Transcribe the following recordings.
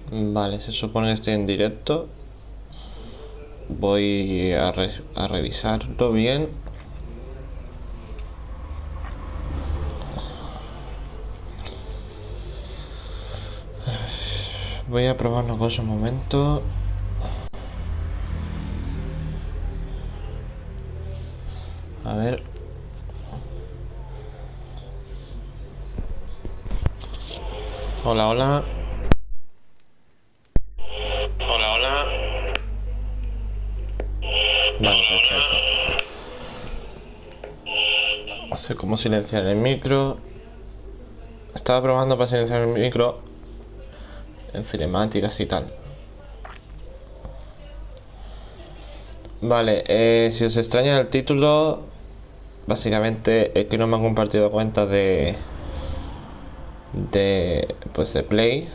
Vale, se supone que estoy en directo. Voy a revisarlo bien. Voy a probar una cosa un momento. A ver. Hola, hola. Hola, hola. Vale, perfecto. No sé cómo silenciar el micro. Estaba probando para silenciar el micro en cinemáticas y tal. Vale, si os extraña el título, básicamente es que no me han compartido cuentas pues de Play,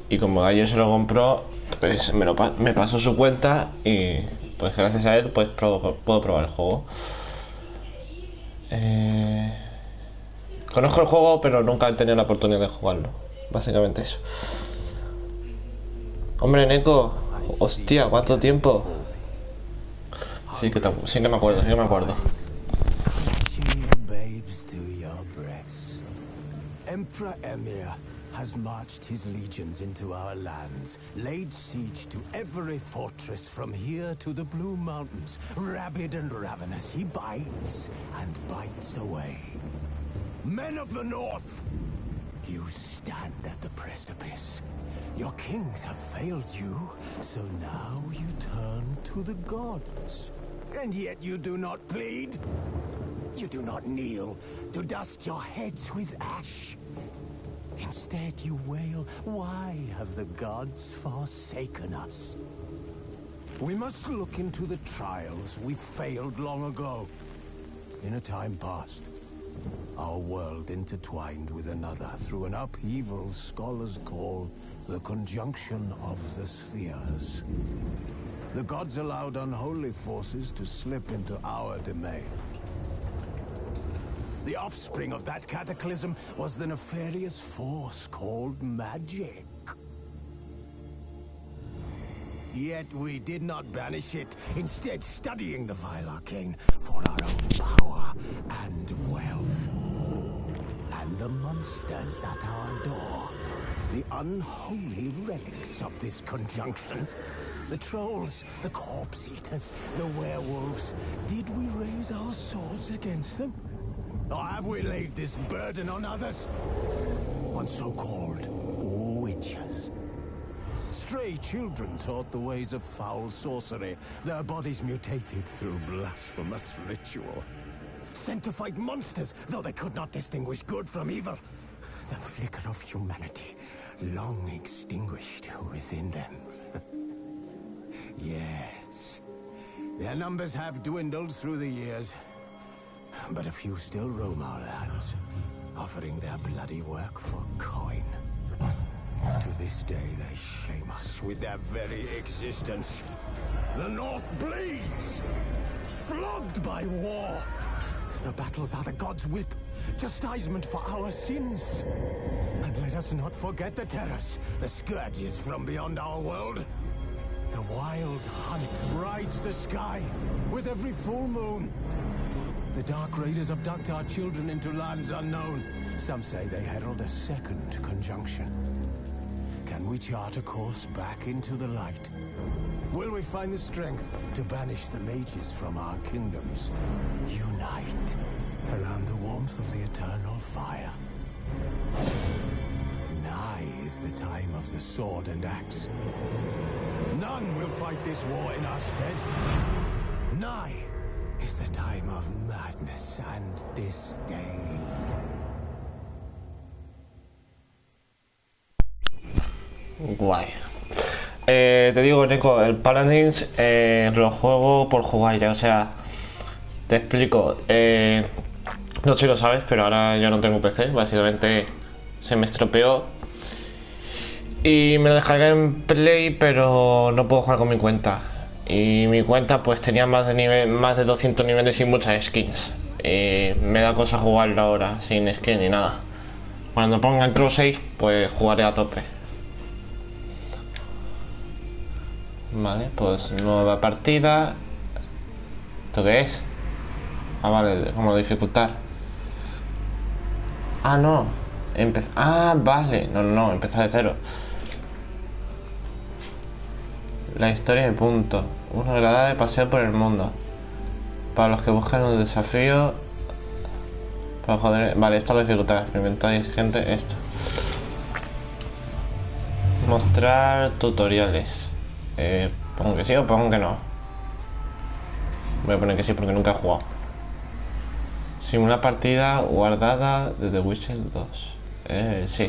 y como ayer se lo compró, pues me pasó su cuenta y pues gracias a él pues puedo probar el juego. Eh, Conozco el juego pero nunca he tenido la oportunidad de jugarlo, básicamente eso. Hombre, Neko, hostia, ¿cuánto tiempo? Sí que me acuerdo, sí que me acuerdo. Emperor Emir has marched his legions into our lands, laid siege to every fortress from here to the Blue Mountains. Rabid and ravenous, he bites and bites away. Men of the North, you stand at the precipice. Your kings have failed you, so now you turn to the gods. And yet you do not plead. You do not kneel to dust your heads with ash. Instead you wail, why have the gods forsaken us? We must look into the trials we failed long ago. In a time past, our world intertwined with another through an upheaval scholars call the conjunction of the spheres. The gods allowed unholy forces to slip into our domain. The offspring of that cataclysm was the nefarious force called magic. Yet we did not banish it, instead studying the vile arcane for our own power and wealth. And the monsters at our door, the unholy relics of this conjunction. The trolls, the corpse eaters, the werewolves. Did we raise our swords against them? Or have we laid this burden on others? On so-called witches. Stray children taught the ways of foul sorcery, their bodies mutated through blasphemous ritual. Sent to fight monsters, though they could not distinguish good from evil. The flicker of humanity, long extinguished within them. Yes, their numbers have dwindled through the years. But a few still roam our lands, offering their bloody work for coin. To this day, they shame us with their very existence. The North bleeds, flogged by war. The battles are the gods' whip, chastisement for our sins. And let us not forget the terrors, the scourges from beyond our world. The wild hunt rides the sky with every full moon. The Dark Raiders abduct our children into lands unknown. Some say they herald a second conjunction. Can we chart a course back into the light? Will we find the strength to banish the mages from our kingdoms? Unite around the warmth of the eternal fire. Nigh is the time of the sword and axe. None will fight this war in our stead. Nigh is the time of madness and disdain. Guay. Te digo, Neko, el Paladins lo juego por jugar ya, o sea, te explico. No sé si lo sabes, pero ahora ya no tengo PC, básicamente se me estropeó y me lo descargué en Play, pero no puedo jugar con mi cuenta. Y mi cuenta pues tenía más de 200 niveles y muchas skins. Me da cosa jugarlo ahora sin skin ni nada. Cuando ponga el Cross 6 pues jugaré a tope. Vale, pues nueva partida. ¿Esto qué es? Ah, vale, como dificultad. Ah, no. Ah, vale. No, empezar de cero. La historia de punto. Una agradable paseo por el mundo. Para los que buscan un desafío. Para joder. Vale, esta es la dificultad. Experimental y exigente. Esto. Mostrar tutoriales. Pongo que sí o pongo que no. Voy a poner que sí porque nunca he jugado. Simular partida guardada de The Witcher 2. Sí.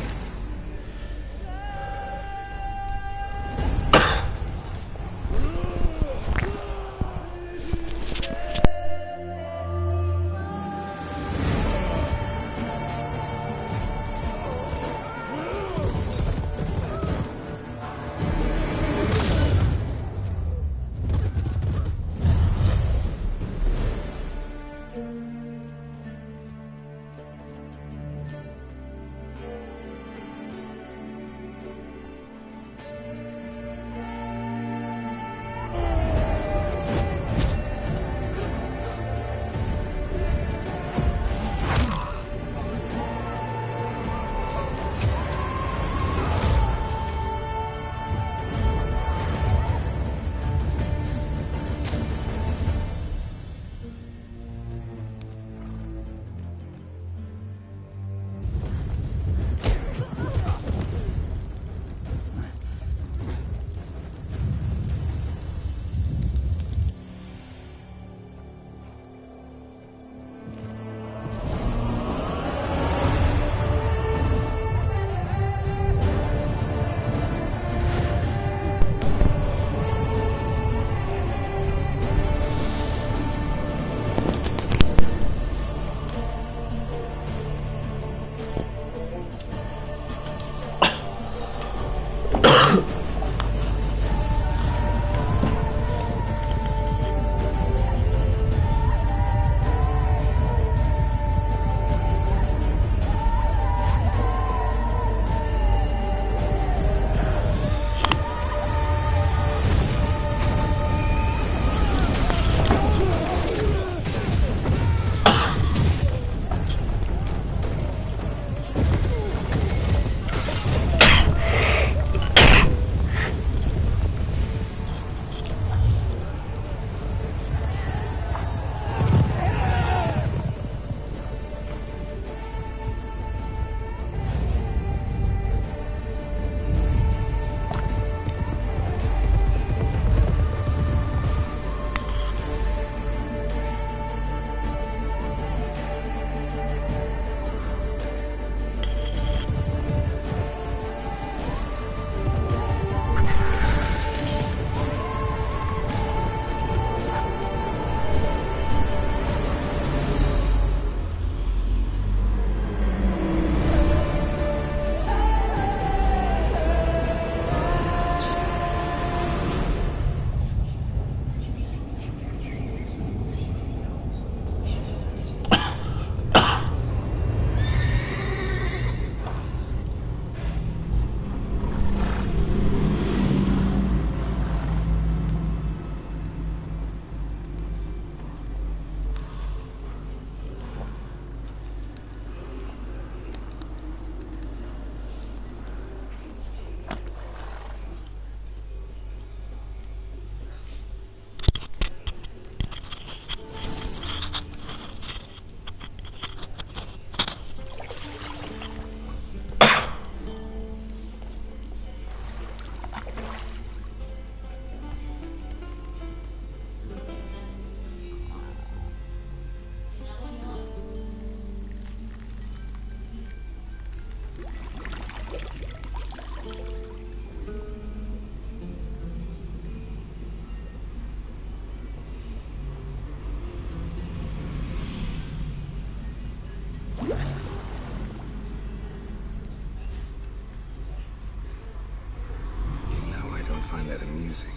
find that amusing.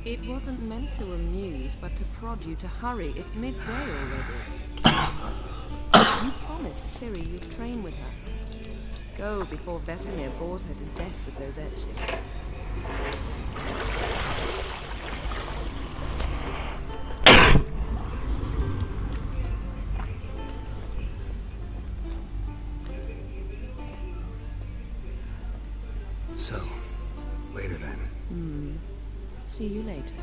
It wasn't meant to amuse, but to prod you to hurry. It's midday already. You promised Ciri you'd train with her. Go before Vesemir bores her to death with those etchings. So, later then. See you later.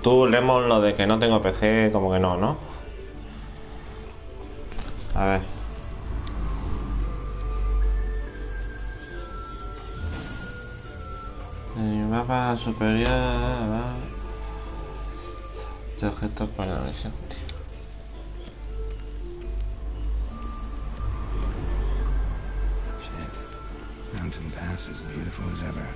Tú, Lemon, lo de que no tengo PC, como que no, ¿no? A ver. Mapa superior. De objetos para la misión, tío. Shit. Mountain Pass as beautiful as ever.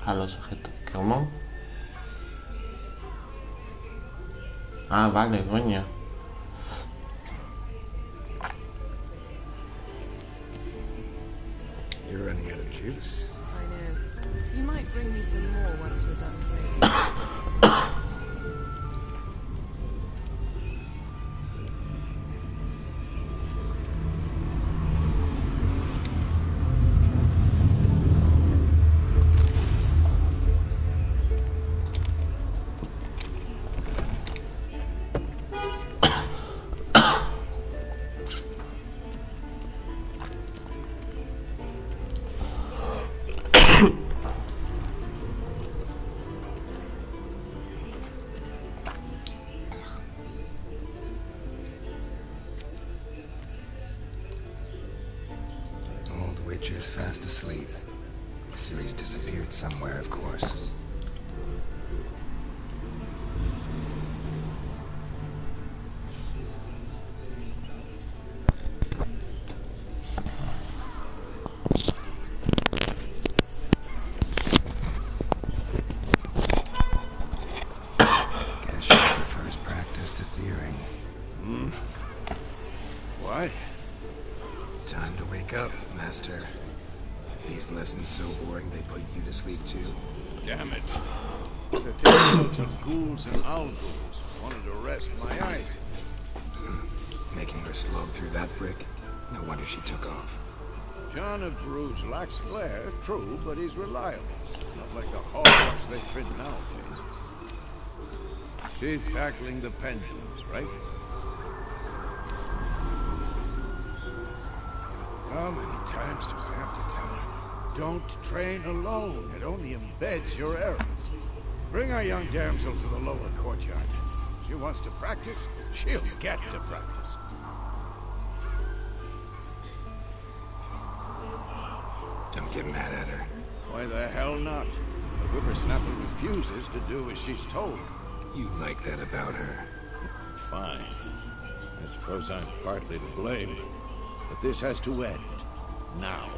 A los objetos. ¿Cómo? Ah, vale, coño. You're running out of juice. I know. You might bring me some more once you're done training. Witcher's fast asleep. Ciri's disappeared somewhere, of course. Guess she prefers practice to theory. What? Time to wake up, Master. These lessons so boring they put you to sleep too. Damn it. They're taking notes on ghouls and owl-ghouls. Wanted to rest my eyes. Making her slog through that brick? No wonder she took off. John of Bruges lacks flair, true, but he's reliable. Not like the hogwash they print nowadays. She's tackling the pendulums, right? How many times do I have to tell her? Don't train alone. It only embeds your errors. Bring our young damsel to the lower courtyard. If she wants to practice, she'll get to practice. Don't get mad at her. Why the hell not? The whippersnapper refuses to do as she's told. You like that about her? Fine. I suppose I'm partly to blame. But this has to end. Now.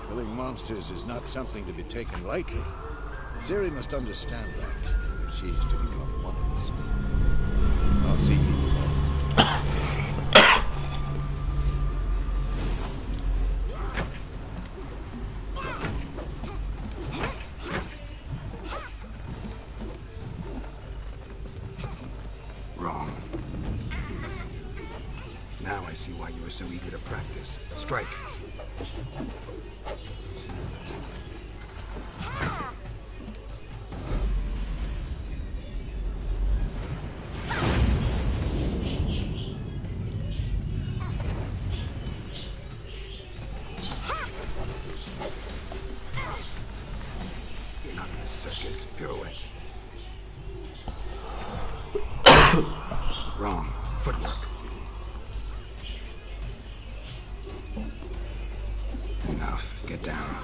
Killing monsters is not something to be taken lightly. Ciri must understand that, if she is to become one of us. I'll see you alone. see why you were so eager to practice. Strike. You're not in a circus. Pirouette. Wrong. Footwork. Enough. Get down.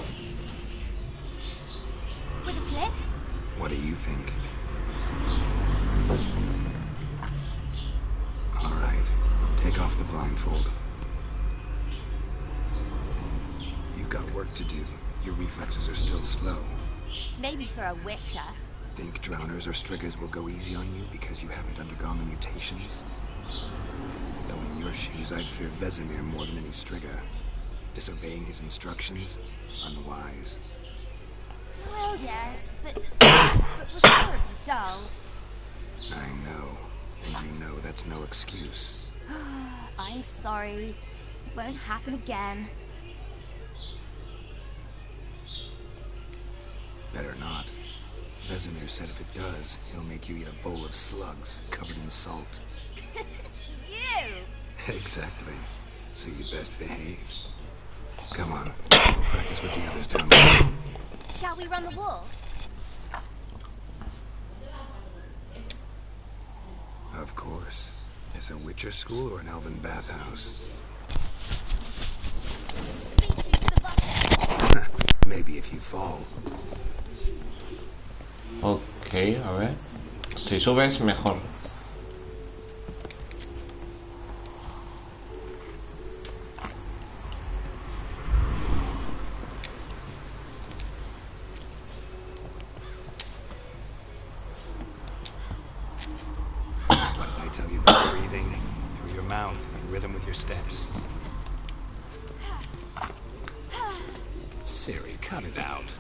With a flip? What do you think? All right. Take off the blindfold. You've got work to do. Your reflexes are still slow. Maybe for a witcher. Think drowners or striggers will go easy on you because you haven't undergone the mutations? Though in your shoes, I'd fear Vesemir more than any strigger. Disobeying his instructions? Unwise. Well, yes, but was horribly dull. I know. And you know that's no excuse. I'm sorry. It won't happen again. Better not. Vesemir said if it does, he'll make you eat a bowl of slugs covered in salt. You! Exactly. So you best behave. Come on, we'll practice with the others down below. Shall we run the walls? Of course. Is a Witcher school or an elven bathhouse? Beat you to the bottom. Maybe if you fall. Ok, a ver. Si subes, mejor. What did I tell you about breathing? Through your mouth and rhythm with your steps. Siri, cut it out.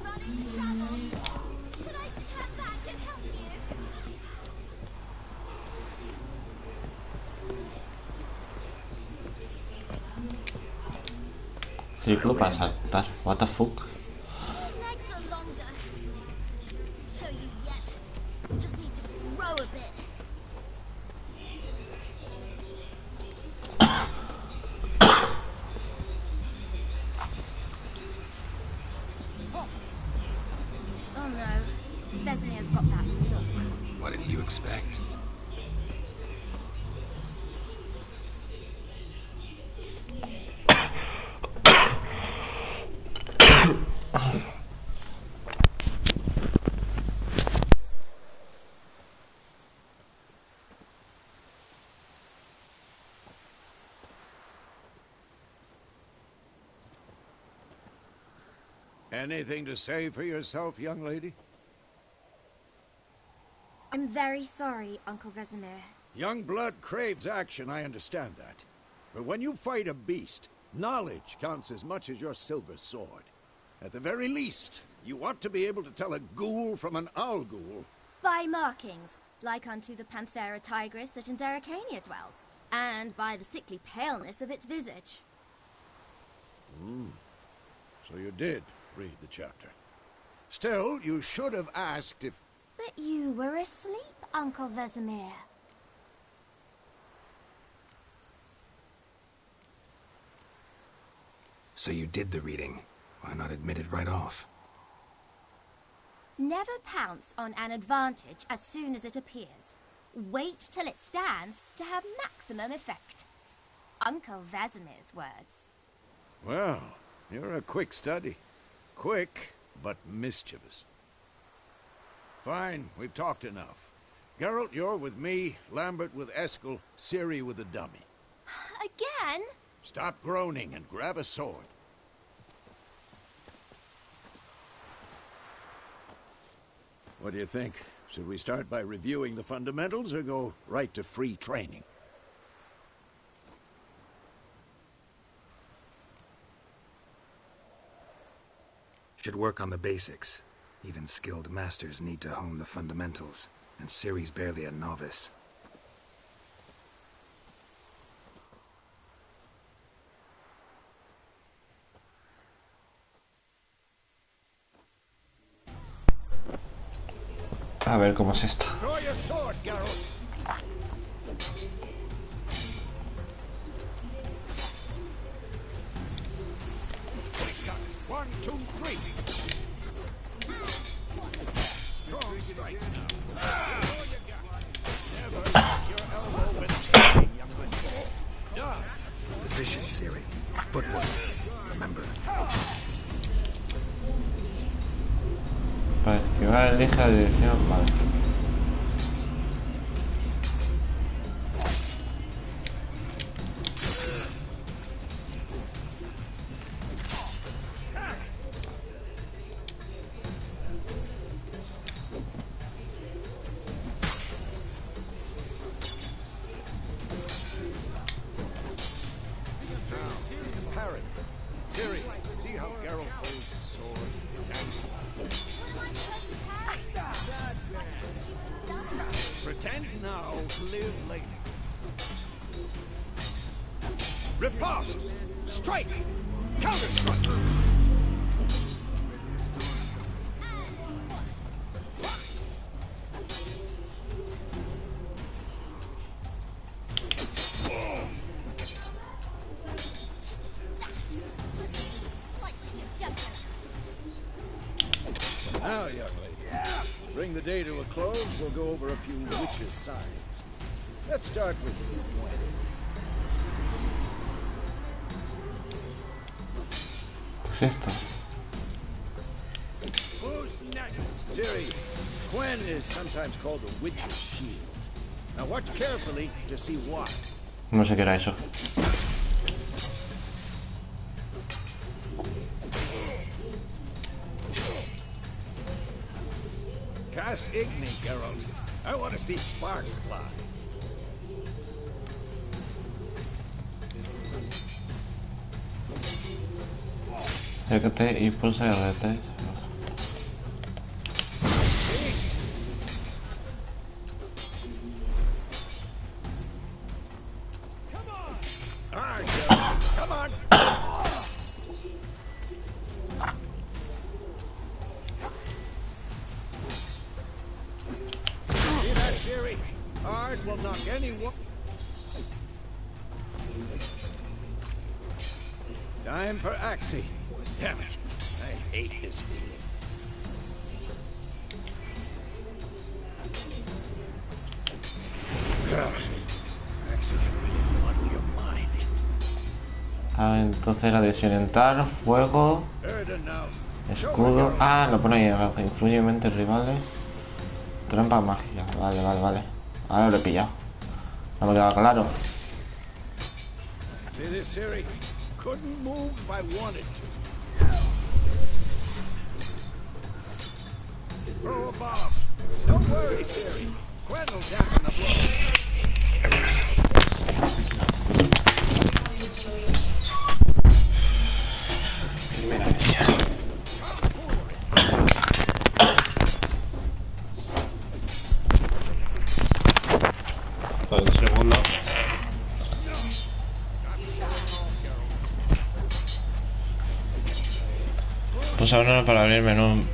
Run into trouble. Should I turn back and help you? Ciclo para saltar. What the fuck? Legs are longer. Show you yet. Just need to grow a bit. Oh no. Vesemir's got that look. What did you expect? Anything to say for yourself, young lady? I'm very sorry, Uncle Vesemir. Young blood craves action, I understand that. But when you fight a beast, knowledge counts as much as your silver sword. At the very least, you ought to be able to tell a ghoul from an owl ghoul. By markings, like unto the Panthera tigris that in Zeracania dwells, and by the sickly paleness of its visage. So you did read the chapter. Still, you should have asked if... But you were asleep, Uncle Vesemir. So you did the reading. Why not admit it right off? Never pounce on an advantage as soon as it appears. Wait till it stands to have maximum effect. Uncle Vesemir's words. Well, you're a quick study. Quick, but mischievous. Fine, we've talked enough. Geralt, you're with me, Lambert with Eskel, Ciri with the dummy. Again? Stop groaning and grab a sword. What do you think? Should we start by reviewing the fundamentals or go right to free training? Should work on the basics. Even skilled masters need to hone the fundamentals, and Ciri's barely a novice. A ver cómo es esto. Draw your sword, Geralt. One, two, three. Strong strikes now. Never let your elbow when striking, young man. Done. Position, Ciri. Footwork. Remember. Para esquivar, elige la dirección. Vale. Parry. Ciri, see how Geralt holds his sword? It's angry. Pretend now, live later. Riposte! Strike! Counter-strike! Now, young lady, to bring the day to a close, we'll go over a few witches' signs. Let's start with Gwen. ¿Qué es esto? Who's next? Ciri, Gwen is sometimes called the witch's shield. Now watch carefully to see why. No sé qué era eso. Cast Igni, Geralt. I want to see sparks fly. Acércate y pulsa RT. Come on! All right, Geralt. Come on! See that, Ciri? Ard will knock anyone. Time for Axie. Damn it. I hate this feeling. Axie can really muddle your mind. Ah, entonces la dirección entrar, fuego, Erda now. escudo. Ah, lo pone ahí abajo. Influye en mentes rivales. Trampa mágica. Vale, vale, vale. Ahora lo he pillado. No me queda claro. See this, Ciri? Couldn't move if I wanted to. Throw a bomb. Don't worry, Ciri. Gwen will dampen the blow. Primera misión. Vale, un segundo. Pues ahora para abrir el menú.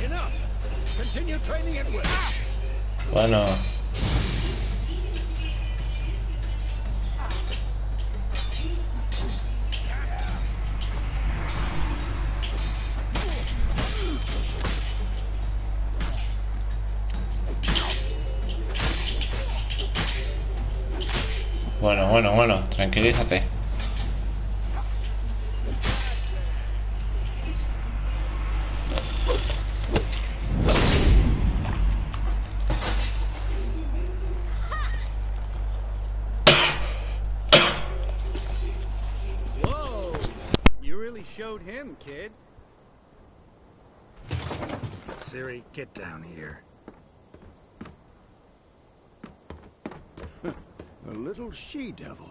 Enough. Continue training at will. Bueno. Bueno, tranquilízate. Whoa! You really showed him, kid. Siri, get down here. A little she-devil.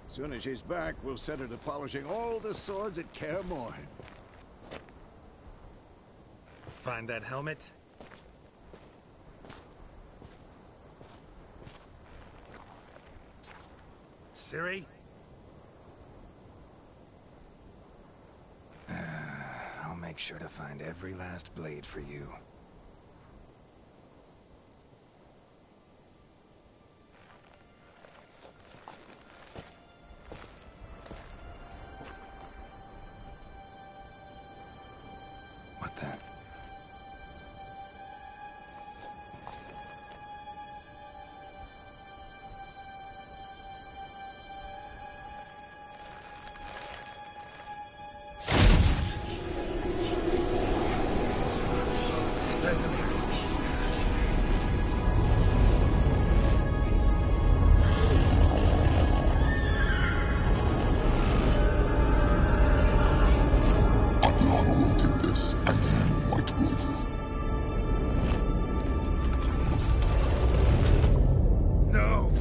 Soon as she's back, we'll set her to polishing all the swords at Kaer Morhen. Find that helmet? Siri? I'll make sure to find every last blade for you. What the? Vesemir. Adriana will take this, and you, White Wolf. No!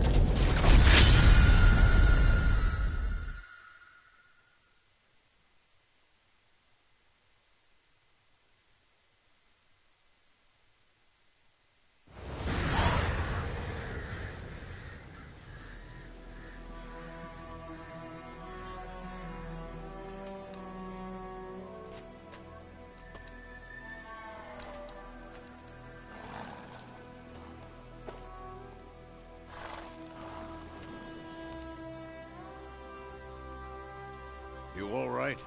You all right?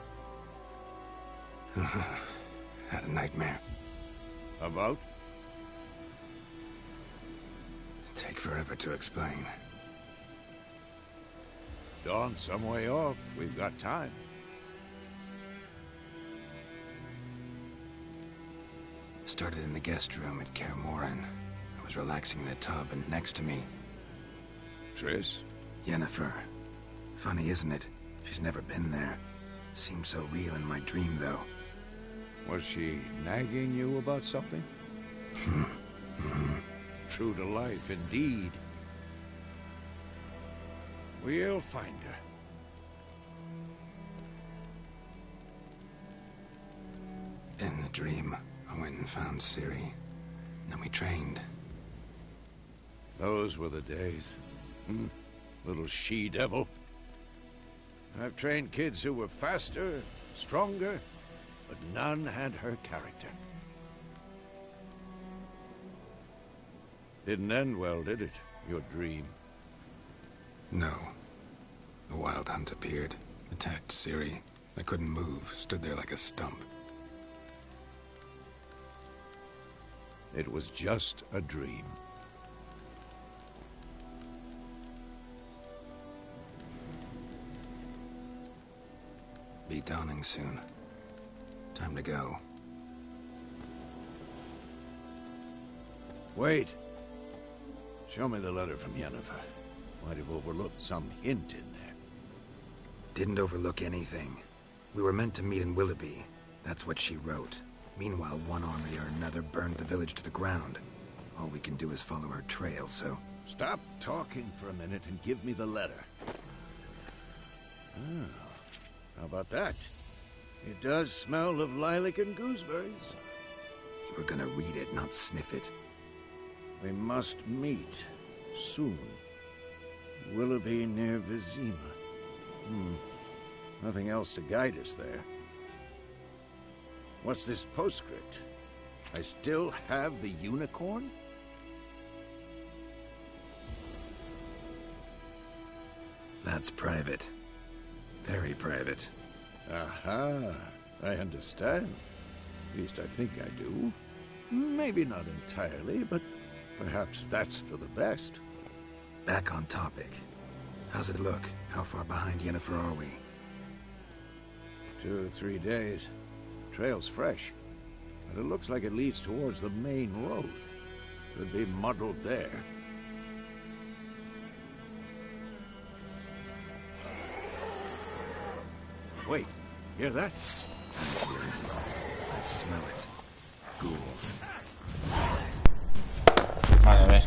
Had a nightmare. About? Take forever to explain. Dawn's some way off. We've got time. Started in the guest room at Kaer Morhen. I was relaxing in a tub, and next to me, Triss? Yennefer. Funny, isn't it? She's never been there. Seemed so real in my dream, though. Was she nagging you about something? True to life, indeed. We'll find her. In the dream, I went and found Ciri. Then we trained. Those were the days. Little she-devil. I've trained kids who were faster, stronger, but none had her character. Didn't end well, did it? Your dream? No. The Wild Hunt appeared, attacked Ciri. I couldn't move, stood there like a stump. It was just a dream. Be dawning soon. Time to go. Wait. Show me the letter from Yennefer. Might have overlooked some hint in there. Didn't overlook anything. We were meant to meet in Willoughby. That's what she wrote. Meanwhile, one army or another burned the village to the ground. All we can do is follow her trail, so... Stop talking for a minute and give me the letter. How about that? It does smell of lilac and gooseberries. You were gonna read it, not sniff it. We must meet soon. Willoughby near Vizima. Nothing else to guide us there. What's this postscript? I still have the unicorn? That's private. Very private. Aha, I understand. At least I think I do. Maybe not entirely, but perhaps that's for the best. Back on topic. How's it look? How far behind Yennefer are we? 2 or 3 days. Trail's fresh, but it looks like it leads towards the main road. Could be muddled there. Wait, hear that? I hear it. I smell it. Ghouls. Vale, a ver.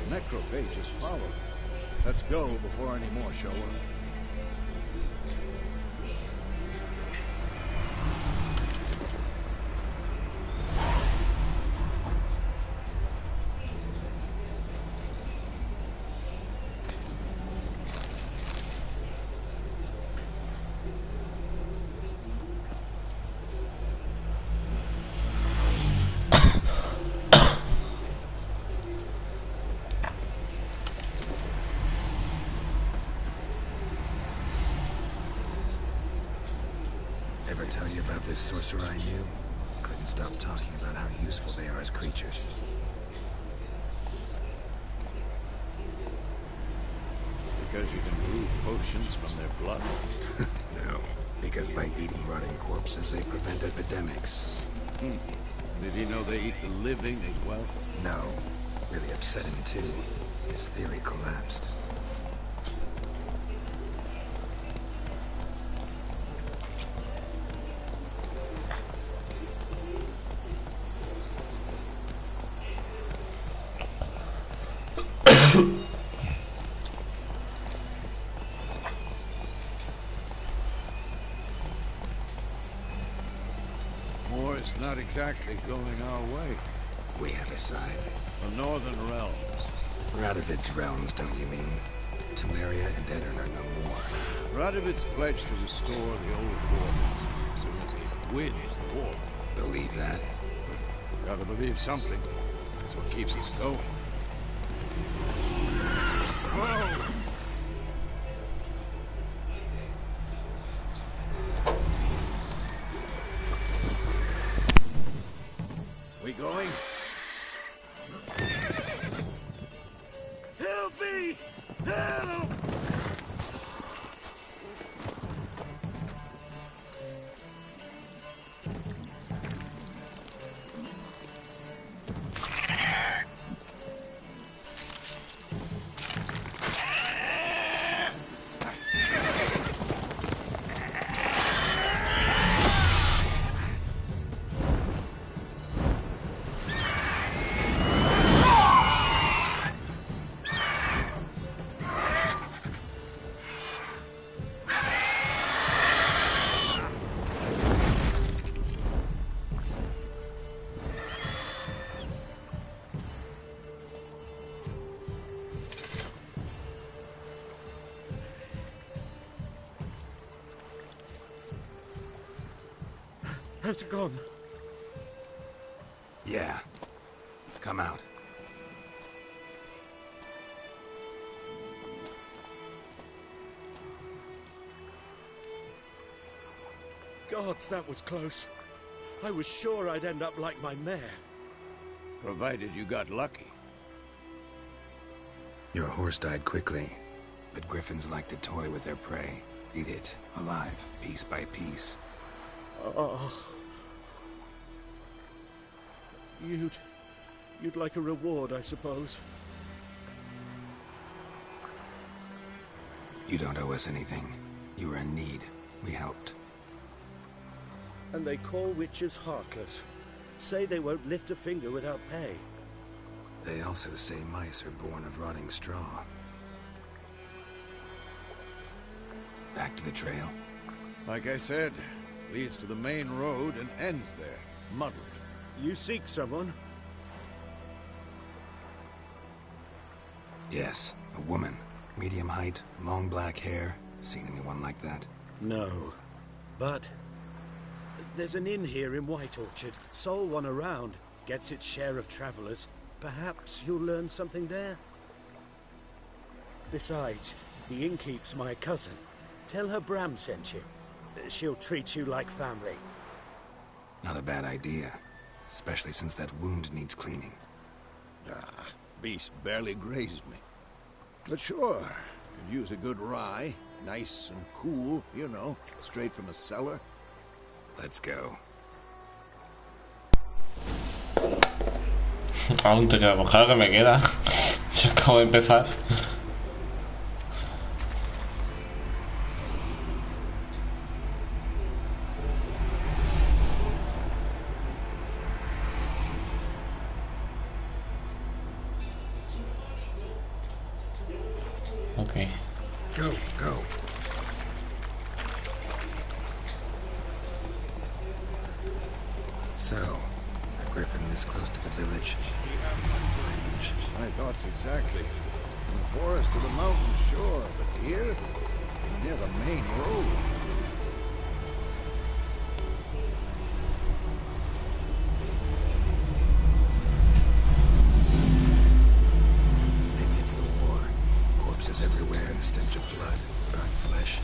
Necrophages follow. Let's go before any more show up. Ever tell you about this sorcerer I knew? Couldn't stop talking about how useful they are as creatures. Because you can brew potions from their blood? No, because by eating rotting corpses, they prevent epidemics. Did he know they eat the living as well? No, really upset him too. His theory collapsed. War's not exactly going our way. We have a side. The Northern Realms. Radovid's realms, don't you mean? Temeria and Edirn are no more. Radovid's pledged to restore the old borders as soon as he wins the war. Believe that? Gotta believe something. That's what keeps us going. Whoa! We going? Help me! Help! Has it gone? Yeah. Come out. Gods, that was close. I was sure I'd end up like my mare. Provided you got lucky. Your horse died quickly, but griffins like to toy with their prey. Eat it, alive, piece by piece. Oh. You'd like a reward, I suppose. You don't owe us anything. You were in need. We helped. And they call witches heartless. Say they won't lift a finger without pay. They also say mice are born of rotting straw. Back to the trail. Like I said, leads to the main road and ends there, muddled. You seek someone? Yes, a woman. Medium height, long black hair. Seen anyone like that? No. But there's an inn here in White Orchard. Sole one around. Gets its share of travelers. Perhaps you'll learn something there. Besides, the innkeep's my cousin. Tell her Bram sent you. She'll treat you like family. Not a bad idea. Especially since that wound needs cleaning. Ah, beast barely grazed me. But sure, could use a good rye. Nice and cool, you know, straight from a cellar. Let's go. Aún te queda, pues claro que me queda. Si acabo de empezar. Okay. Go, go. So, a griffin this close to the village. Strange. My thoughts exactly. In the forest or the mountains, sure, but here, near the main road. Maybe it's the war. Corpses everywhere, the stench of blood, burnt flesh.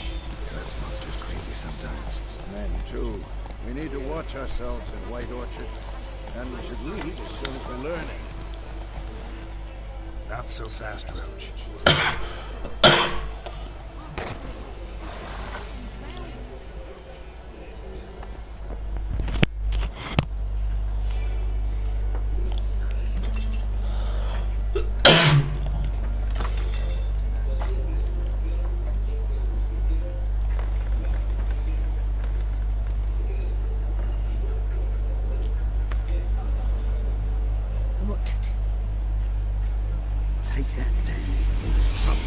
Drives monsters crazy sometimes. Men, too. We need to watch ourselves in White Orchard. And we should leave as soon as we learn it. Not so fast, Roach. What? Take that down before there's trouble.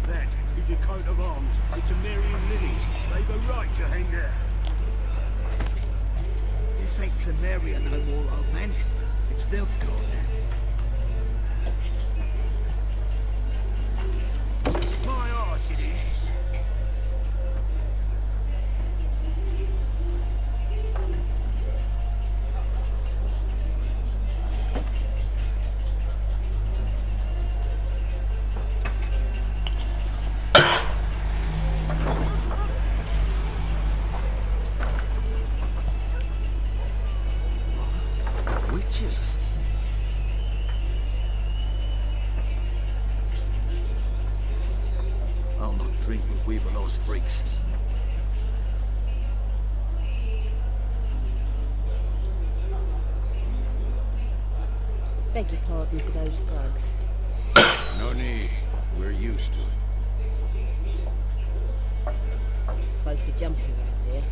That is your coat of arms. It's a Marian Lilies. They've a right to hang there. This ain't Tamaria no more, old man. It's Nilfgaard now. My arse it is. Witches. I'll not drink with Weaverlaw's freaks. Beg your pardon for those thugs. No need. We're used to it. Folk are jumpy around here.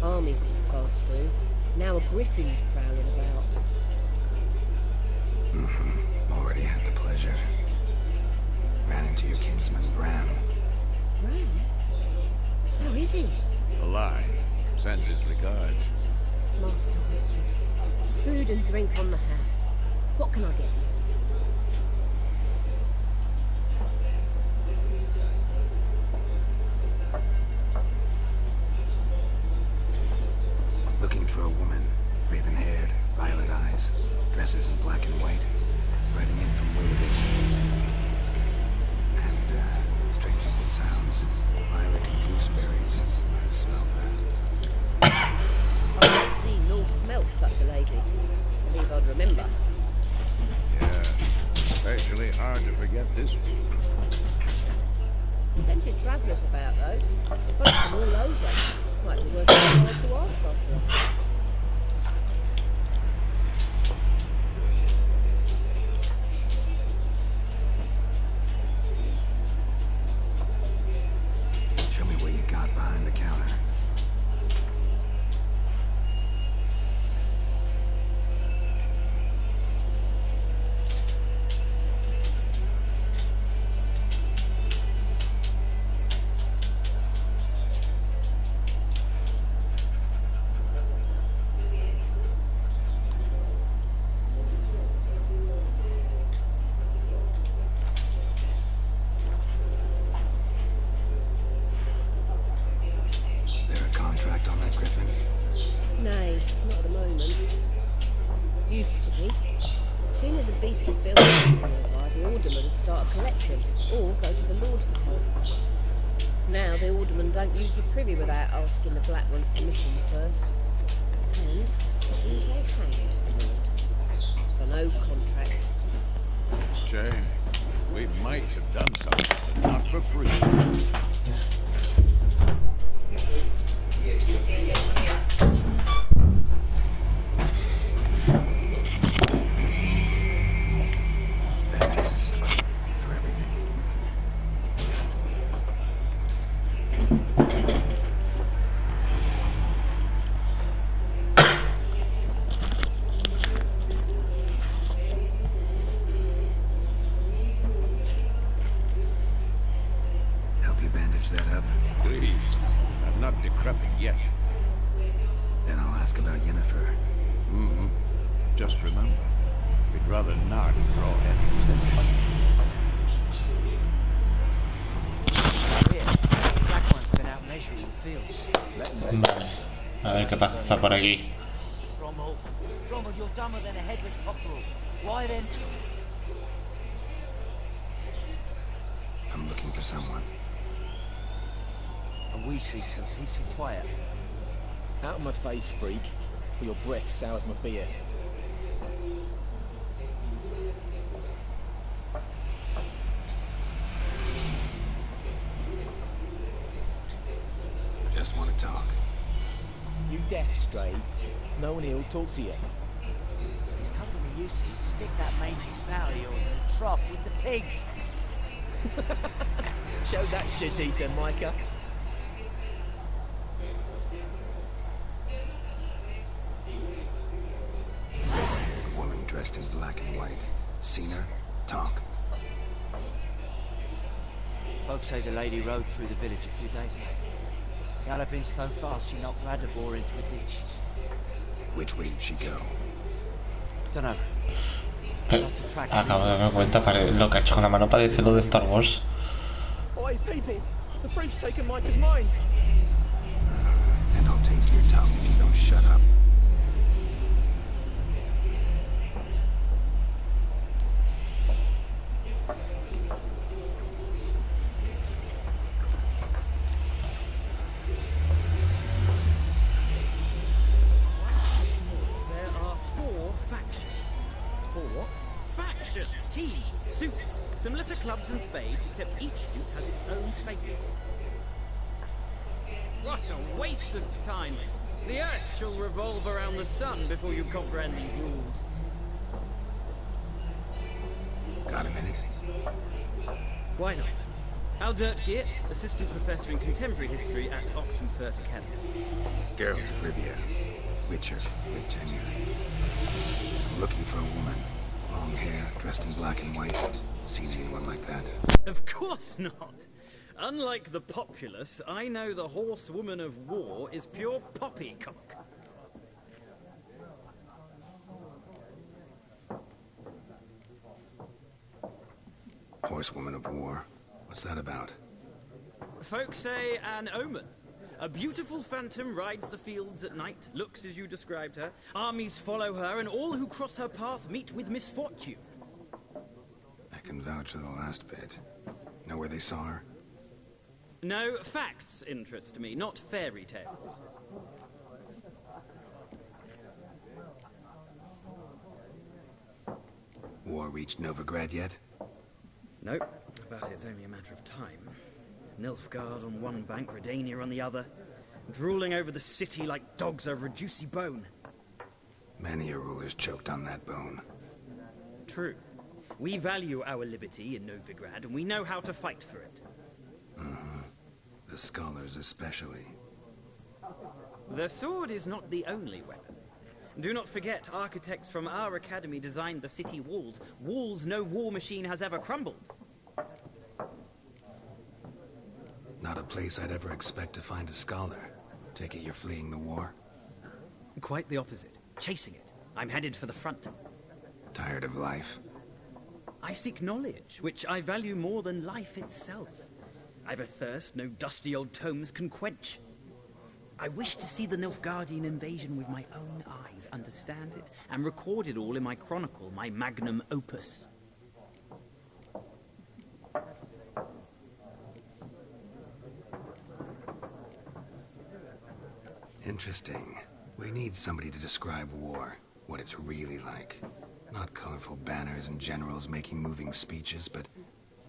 Armies just passed through. Now a griffin's prowling about. Already had the pleasure. Ran into your kinsman, Bram. Bram? How is he? Alive. Sends his regards. Master witches. Food and drink on the house. What can I get you? Looking for a woman. Raven-haired, violet eyes. Dresses in black and white. Riding in from Willoughby. And, strange as it sounds, lilac and gooseberries. Might have smelled that. I've not seen nor smelt such a lady. Believe I'd remember. Yeah. Especially hard to forget this one. Plenty of travellers about, though. Folks from all over. Might be worth a while to ask after her. Show me what you got behind the counter. Griffin? Nay, not at the moment. Used to be. As soon as a beast had built house nearby, the alderman would start a collection, or go to the Lord for help. Now the aldermen don't use the privy without asking the Black One's permission first. And as soon as they hanged the Lord. So no contract. Shame. We might have done something, but not for free. Thanks for everything. Help you bandage that up? Please. I'm not decrepit yet. Then I'll ask about Yennefer. Mm-hmm. Just remember, we'd rather not draw any attention. Black One's been out measuring the fields. Vale. A ver qué pasa por aquí. Drommel, you're dumber than a headless cockerel. Why then? I'm looking for someone. And we seek some peace and quiet. Out of my face, freak, for your breath sours my beer. Just want to talk. You deaf, Stray? No one here will talk to you. This company you seek, stick that mangy spout of yours in a trough with the pigs. Show that shit-eater, Micah. Red-haired woman dressed in black and white. Seen her? Talk. Folks say the lady rode through the village a few days back. Galloping so fast she knocked Radabor into a ditch. Which way did she go? Dunno. Acabo de darme cuenta, lo que ha hecho con la mano parece lo de Star Wars. Oi, people! The freak's taken Micah's mind! And I'll take your tongue if you don't shut up. Suits, similar to clubs and spades, except each suit has its own face. What a waste of time! The Earth shall revolve around the sun before you comprehend these rules. Got a minute? Why not? Aldert Geert, Assistant Professor in Contemporary History at Oxenfurt Academy. Geralt of Rivia, Witcher with tenure. I'm looking for a woman. Long hair, dressed in black and white. Seen anyone like that? Of course not! Unlike the populace, I know the horsewoman of war is pure poppycock. Horsewoman of war? What's that about? Folks say an omen. A beautiful phantom rides the fields at night, looks as you described her. Armies follow her, and all who cross her path meet with misfortune. I can vouch for the last bit. Know where they saw her? No, facts interest me, not fairy tales. War reached Novigrad yet? Nope, but it's only a matter of time. Nilfgaard on one bank, Redania on the other, drooling over the city like dogs over a juicy bone. Many a ruler's choked on that bone. True. We value our liberty in Novigrad, and we know how to fight for it. The scholars especially. The sword is not the only weapon. Do not forget, architects from our academy designed the city walls. Walls no war machine has ever crumbled. Not a place I'd ever expect to find a scholar. Take it you're fleeing the war? Quite the opposite. Chasing it. I'm headed for the front. Tired of life? I seek knowledge, which I value more than life itself. I've a thirst no dusty old tomes can quench. I wish to see the Nilfgaardian invasion with my own eyes, understand it, and record it all in my chronicle, my magnum opus. Interesting. We need somebody to describe war, what it's really like. Not colorful banners and generals making moving speeches, but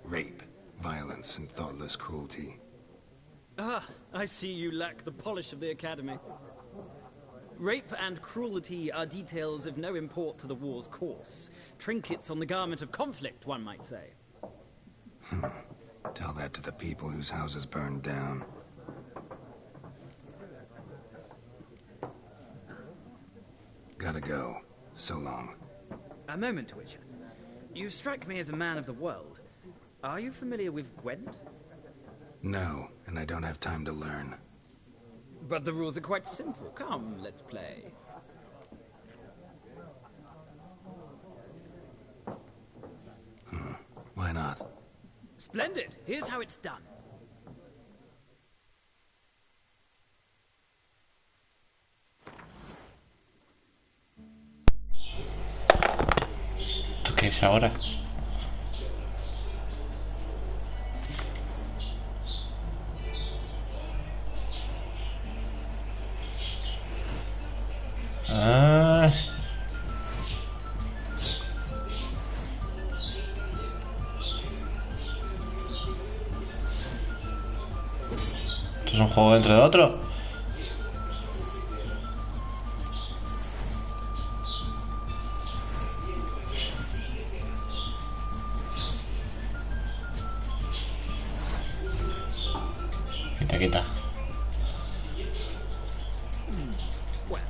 rape, violence, and thoughtless cruelty. Ah, I see you lack the polish of the Academy. Rape and cruelty are details of no import to the war's course. Trinkets on the garment of conflict, one might say. Tell that to the people whose houses burned down. Gotta go. So long. A moment, Witcher. You strike me as a man of the world. Are you familiar with Gwent? No, and I don't have time to learn. But the rules are quite simple. Come, let's play. Why not? Splendid. Here's how it's done. ¿Esto qué es ahora? Ah. ¿Esto es un juego dentro de otro? Quita. Well,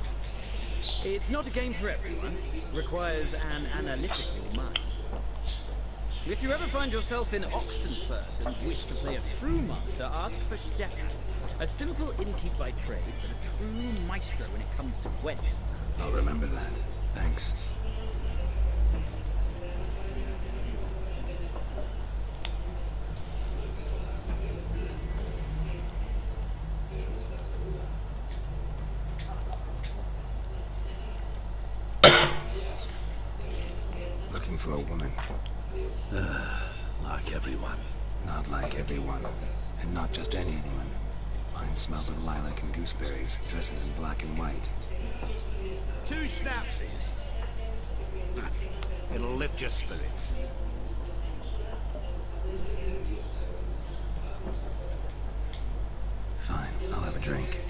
it's not a game for everyone. Requires an analytical mind. If you ever find yourself in Oxenfurt and wish to play a true master, ask for Stefan. A simple innkeep by trade, but a true maestro when it comes to Gwent. I'll remember that. Thanks. Looking for a woman. Like everyone. Not like everyone. And not just any woman. Mine smells of lilac and gooseberries, dresses in black and white. 2 schnapsies. It'll lift your spirits. Fine, I'll have a drink.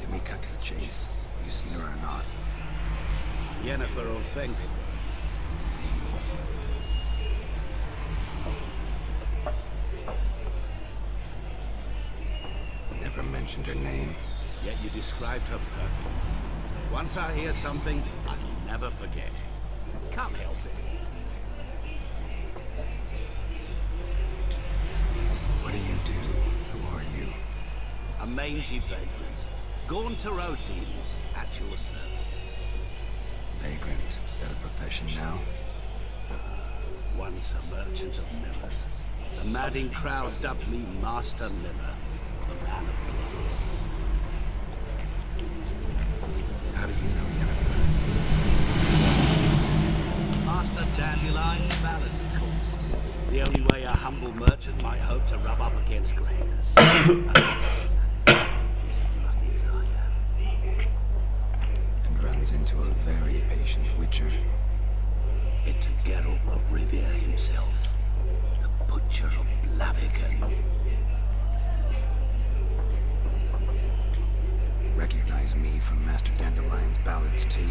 Can we cut to the chase? You seen her or not? Yennefer of Venkelberg. Never mentioned her name. Yet you described her perfectly. Once I hear something, I'll never forget. Can't help it. What do you do? Who are you? A mangy vagrant. Gaunter Odin, at your service. Vagrant. That a profession now? Once a merchant of mirrors. The madding crowd dubbed me Master Mirror, or the Man of Glass. How do you know Yennefer? Master Dandelion's ballads, of course. The only way a humble merchant might hope to rub up against greatness. Unless, he's as lucky as I am. And runs into a very patient witcher. It's a Geralt of Rivia himself. The Butcher of Blaviken. Recognize me from Master Dandelion's ballads too?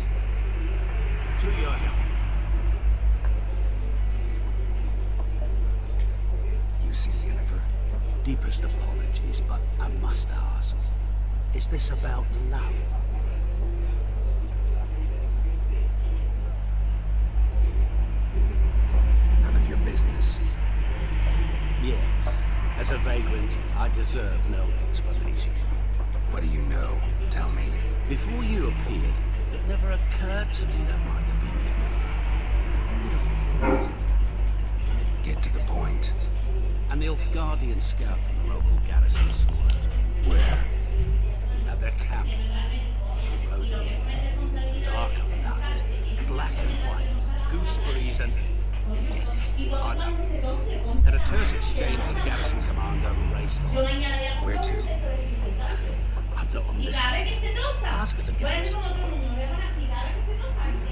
To your help. You seen Yennefer? Deepest apologies, but I must ask. Is this about love? None of your business. Yes. As a vagrant, I deserve no explanation. What do you know? Tell me. Before you appeared, it never occurred to me that might have been Yennefer. Who would have thought? Get to the point. An Nilfgaardian scout from the local garrison saw her. Where? the camel. She rode in there. Dark of night, black and white, gooseberries and... Yes, I know. Had a terse exchange with the garrison commander and raced off. Where to? I'm not omniscient. Ask at the garrison.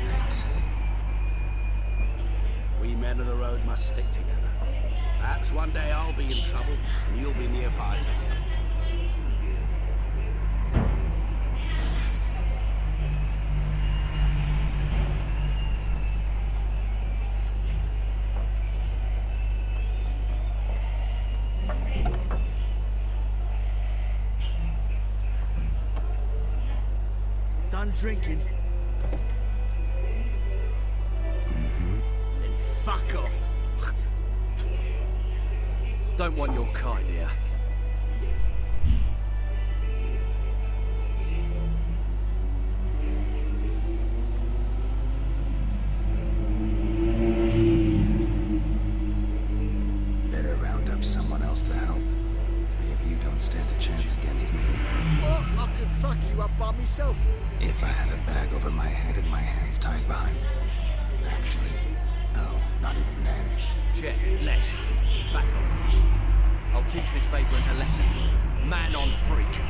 Thanks. We men of the road must stick together. Perhaps one day I'll be in trouble and you'll be nearby to help. Done drinking? Then fuck off. Don't want your kind here. Better round up someone else to help. Three of you don't stand a chance against me. What? I could fuck you up by myself. If I had a bag over my head and my hands tied behind... Actually, no, not even then. Chet, Lesh, back off. I'll teach this vagrant a lesson. Man on freak.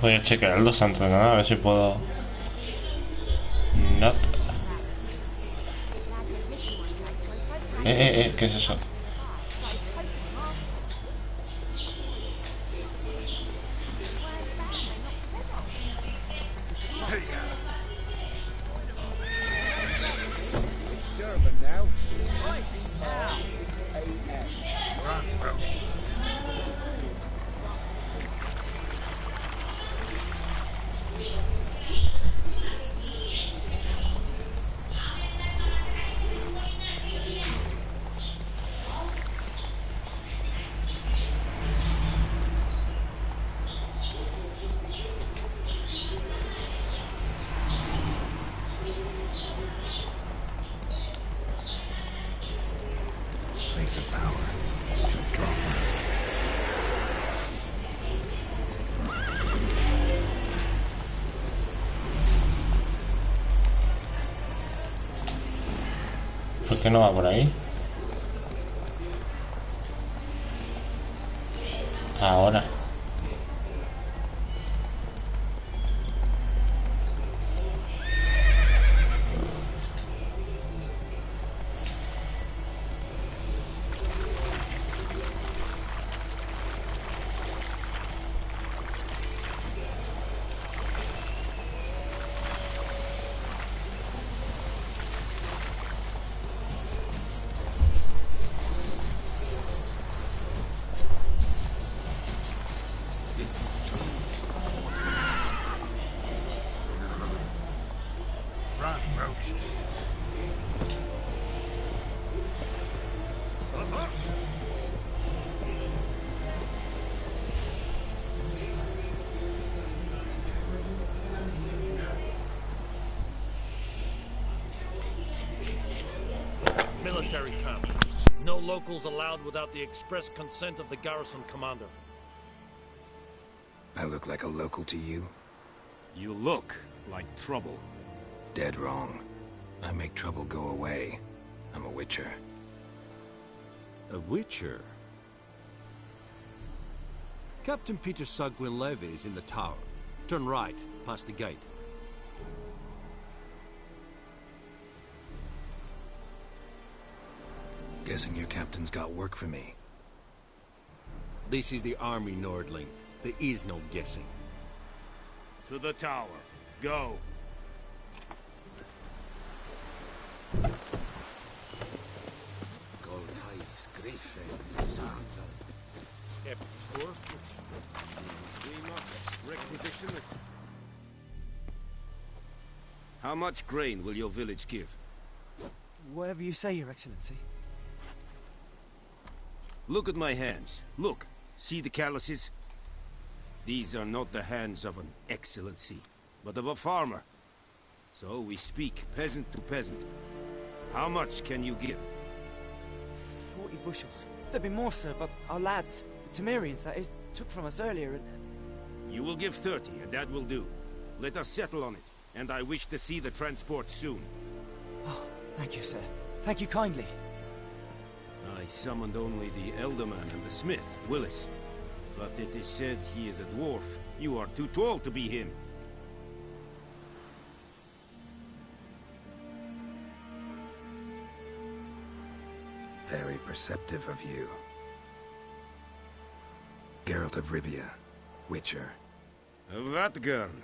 Voy a chequearlos antes de nada, a ver si puedo... No. ¿Qué es eso? It's Durban now. Run, Roach. Place of power. Should draw from it. ¿Por qué no va por ahí? Ahora. Run, Roach. Military camp. No locals allowed without the express consent of the garrison commander. I look like a local to you? You look like trouble. Dead wrong. I make trouble go away. I'm a witcher. A witcher? Captain Peter Sagwin-Levy is in the tower. Turn right, past the gate. Guessing your captain's got work for me. This is the army, Nordling. There is no guessing. To the tower. Go. Gold ties. Griffin sounds A poor we must requisition it. How much grain will your village give? Whatever you say, Your Excellency. Look at my hands. Look. See the calluses? These are not the hands of an excellency, but of a farmer. So we speak peasant to peasant. How much can you give? 40 bushels. There'd be more, sir, but our lads, the Temerians, that is, took from us earlier and... You will give 30, and that will do. Let us settle on it, and I wish to see the transport soon. Oh, thank you, sir. Thank you kindly. I summoned only the Elderman and the smith, Willis. But it is said he is a dwarf. You are too tall to be him. very perceptive of you. Geralt of Rivia, Witcher. Vatgern.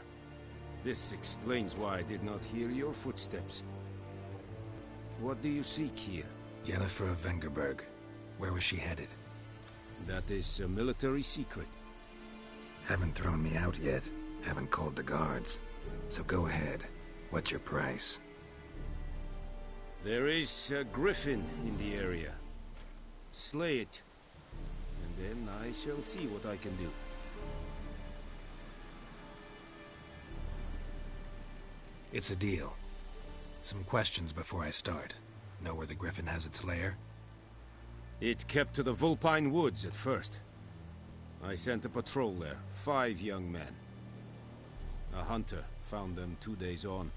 This explains why I did not hear your footsteps. What do you seek here? Yennefer of Vengerberg. Where was she headed? That is a military secret. Haven't thrown me out yet. Haven't called the guards. So go ahead. What's your price? There is a griffin in the area. Slay it. And then I shall see what I can do. It's a deal. Some questions before I start. Know where the griffin has its lair? It kept to the Vulpine Woods at first. I sent a patrol there, 5 young men. A hunter found them 2 days on.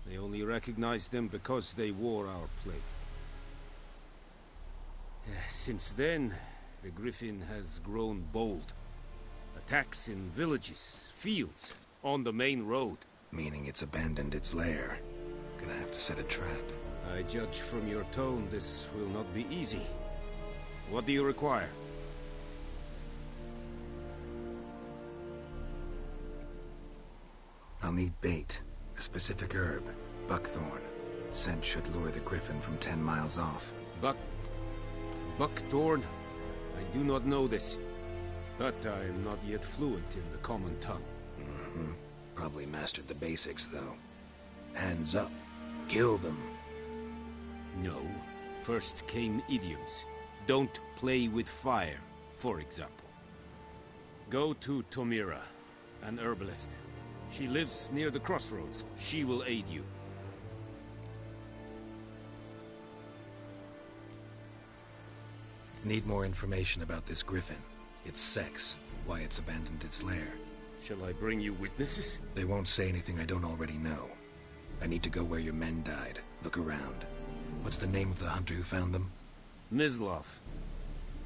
They only recognized them because they wore our plate. Since then, the griffin has grown bold. Attacks in villages, fields, on the main road. Meaning it's abandoned its lair. Gonna have to set a trap. I judge from your tone this will not be easy. What do you require? I'll need bait. A specific herb. Buckthorn. Scent should lure the griffin from 10 miles off. Buckthorn? I do not know this. But I am not yet fluent in the common tongue. Probably mastered the basics, though. Hands up. Kill them. No. First came idioms. Don't play with fire, for example. Go to Tomira, an herbalist. She lives near the crossroads. She will aid you. Need more information about this griffin. Its sex, why it's abandoned its lair. Shall I bring you witnesses? They won't say anything I don't already know. I need to go where your men died. Look around. What's the name of the hunter who found them? Mislav.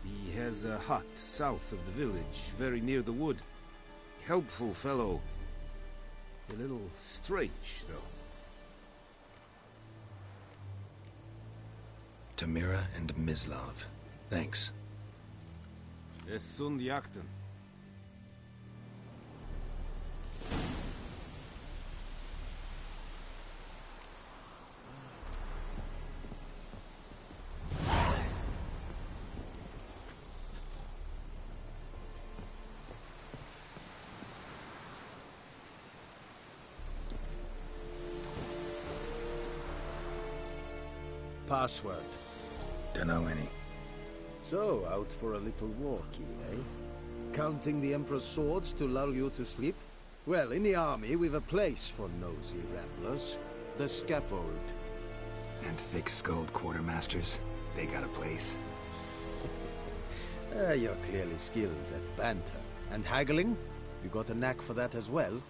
He has a hut south of the village, very near the wood. Helpful fellow. A little strange, though. Tamira and Mislav. Thanks. Es sunt jakten. Password. Dunno any. So, out for a little walkie, eh? Counting the Emperor's swords to lull you to sleep? Well, in the army, we've a place for nosy ramblers. The scaffold. And thick-skulled quartermasters. They got a place. You're clearly skilled at banter. And haggling? You got a knack for that as well?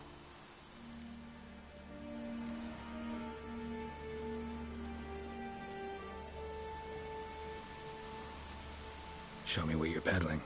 Show me what you're peddling.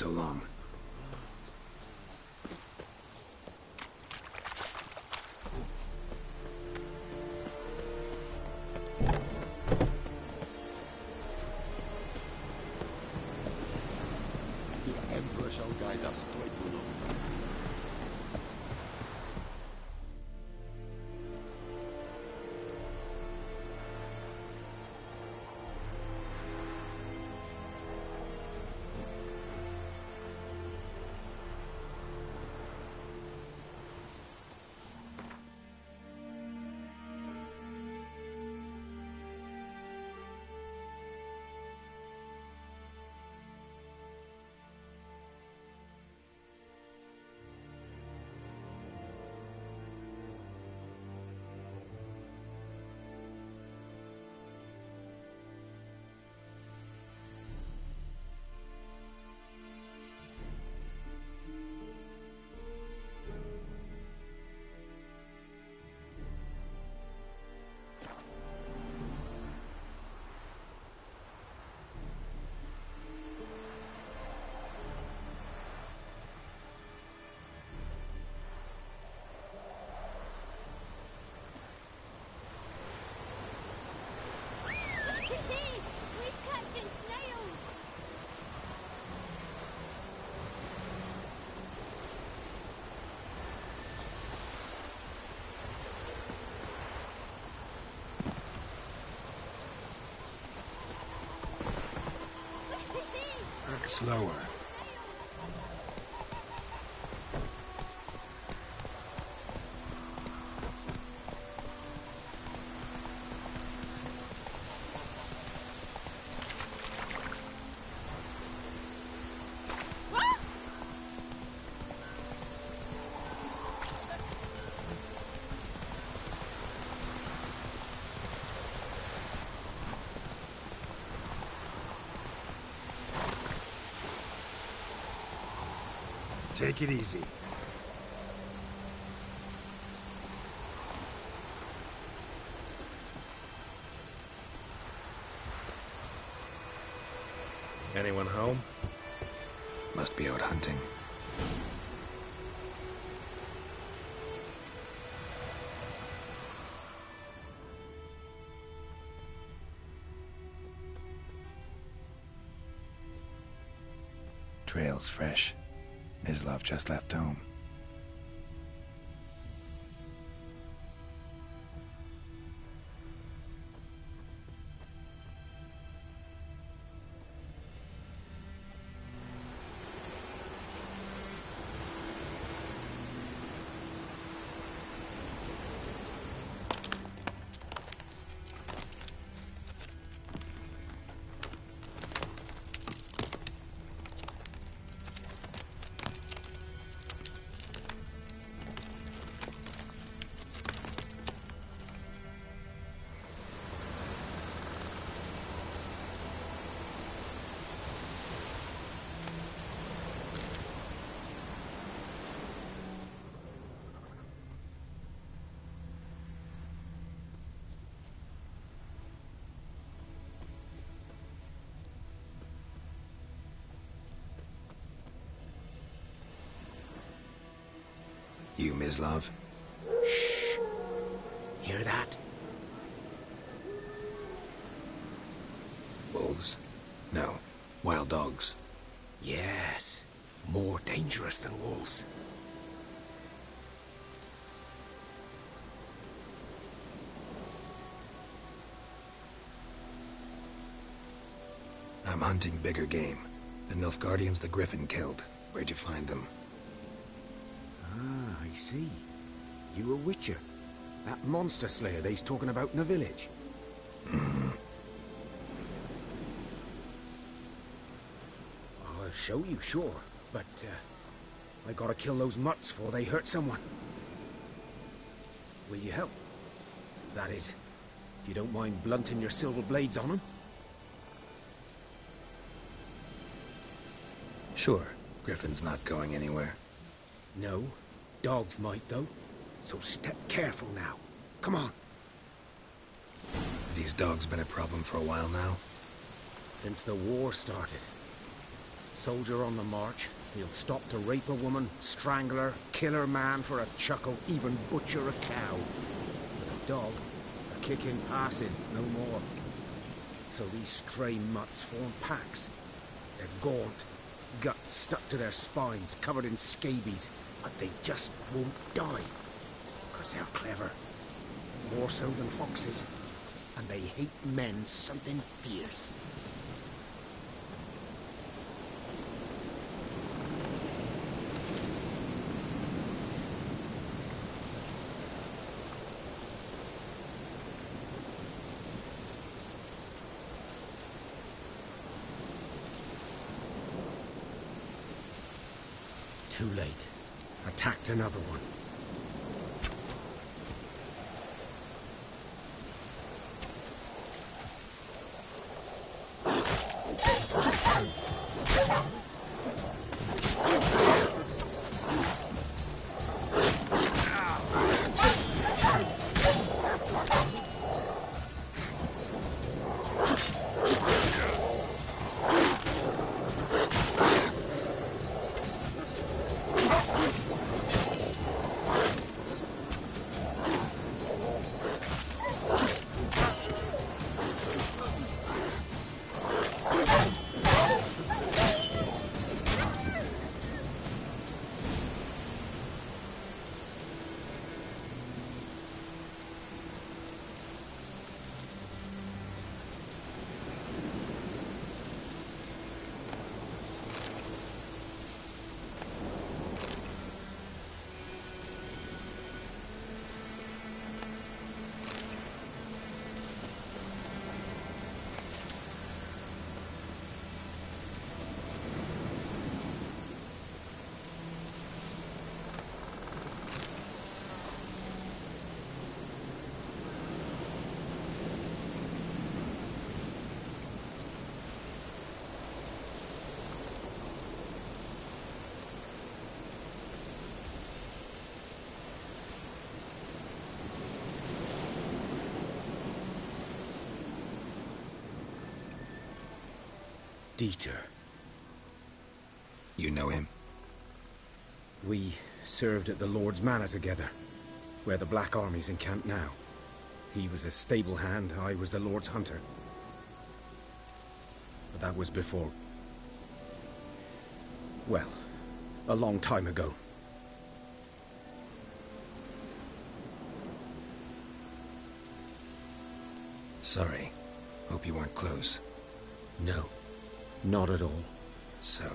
so long. The Emperor shall guide us straight to Lord. Who's catching snails? Slower. Take it easy. Anyone home? Must be out hunting. Trail's fresh. Mislav just left home. You, Mislav? Shh. Hear that? Wolves? No. Wild dogs. Yes. More dangerous than wolves. I'm hunting bigger game. The Nilfgaardians the Griffin killed. Where'd you find them? Ah, I see. You a witcher. That monster slayer they's talking about in the village. I'll show you, sure. But, I gotta kill those mutts before they hurt someone. Will you help? That is, if you don't mind blunting your silver blades on them. Sure. Griffin's not going anywhere. No. Dogs might, though. So step careful now. Come on. These dogs been a problem for a while now? Since the war started. Soldier on the march. He'll stop to rape a woman, strangle her, kill her man for a chuckle, even butcher a cow. But a dog, a kick in passing, no more. So these stray mutts form packs. They're gaunt, guts stuck to their spines, covered in scabies, but they just won't die. 'Cause they're clever. More so than foxes. And they hate men something fierce. Too late. Attacked another one. Dieter. You know him? We served at the Lord's Manor together, where the Black Army's encamped now. He was a stable hand, I was the Lord's hunter. But that was before... well, a long time ago. Sorry. Hope you weren't close. No. Not at all. So,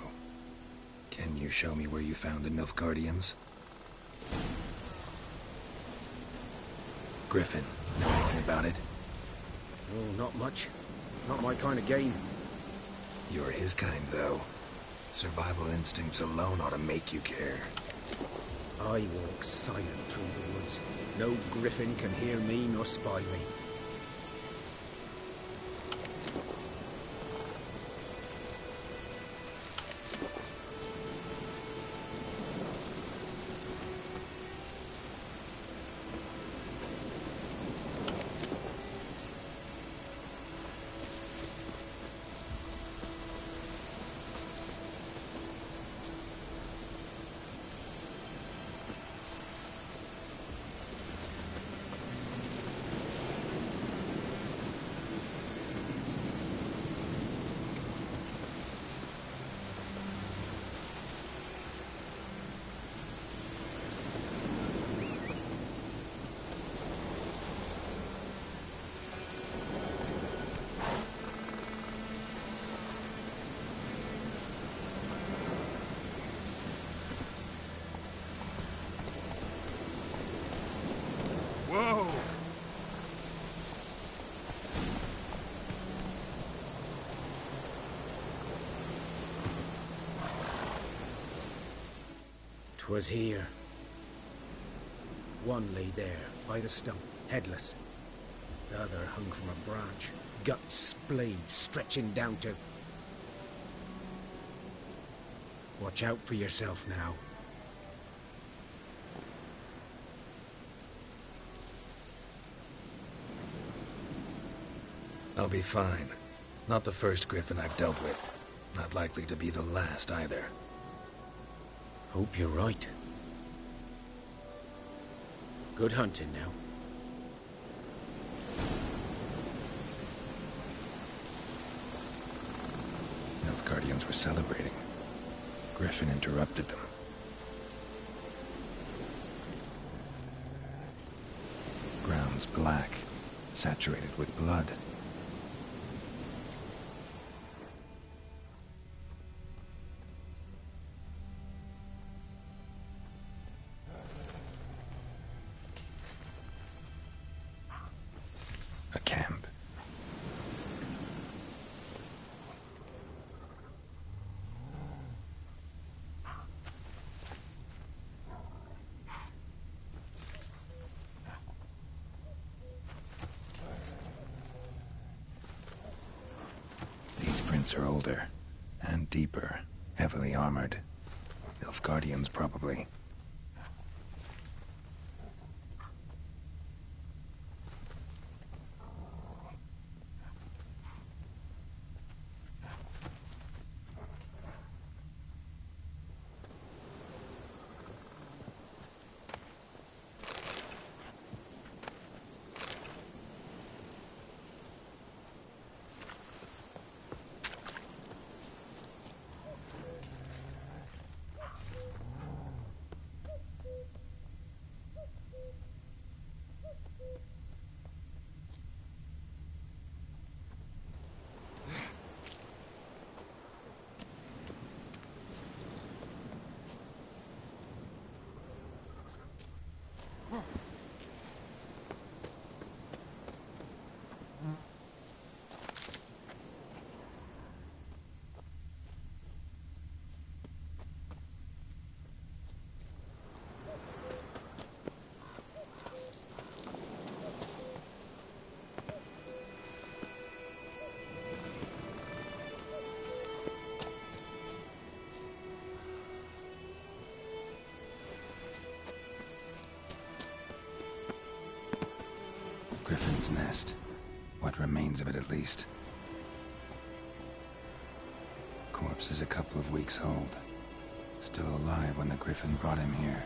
can you show me where you found the Nilfgaardians? Griffin, know anything about it? Oh, not much. Not my kind of game. You're his kind, though. Survival instincts alone ought to make you care. I walk silent through the woods. No griffin can hear me nor spy me. Whoa! 'Twas here. One lay there, by the stump, headless. The other hung from a branch, guts splayed, stretching down to... Watch out for yourself now. I'll be fine. Not the first griffin I've dealt with. Not likely to be the last either. Hope you're right. Good hunting now. Guardians were celebrating. Griffin interrupted them. Ground's black, saturated with blood. A camp. Are older and deeper, heavily armored. Nilfgaardians, probably. Griffin's nest. What remains of it, at least. Corpse is a couple of weeks old. Still alive when the Griffin brought him here.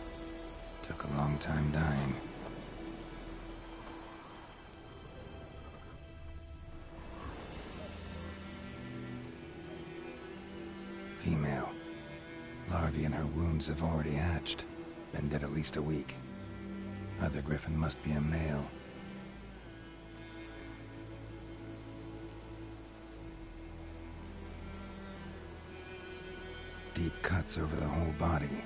Took a long time dying. Female. Larvae in her wounds have already hatched. Been dead at least a week. Other Griffin must be a male. Deep cuts over the whole body.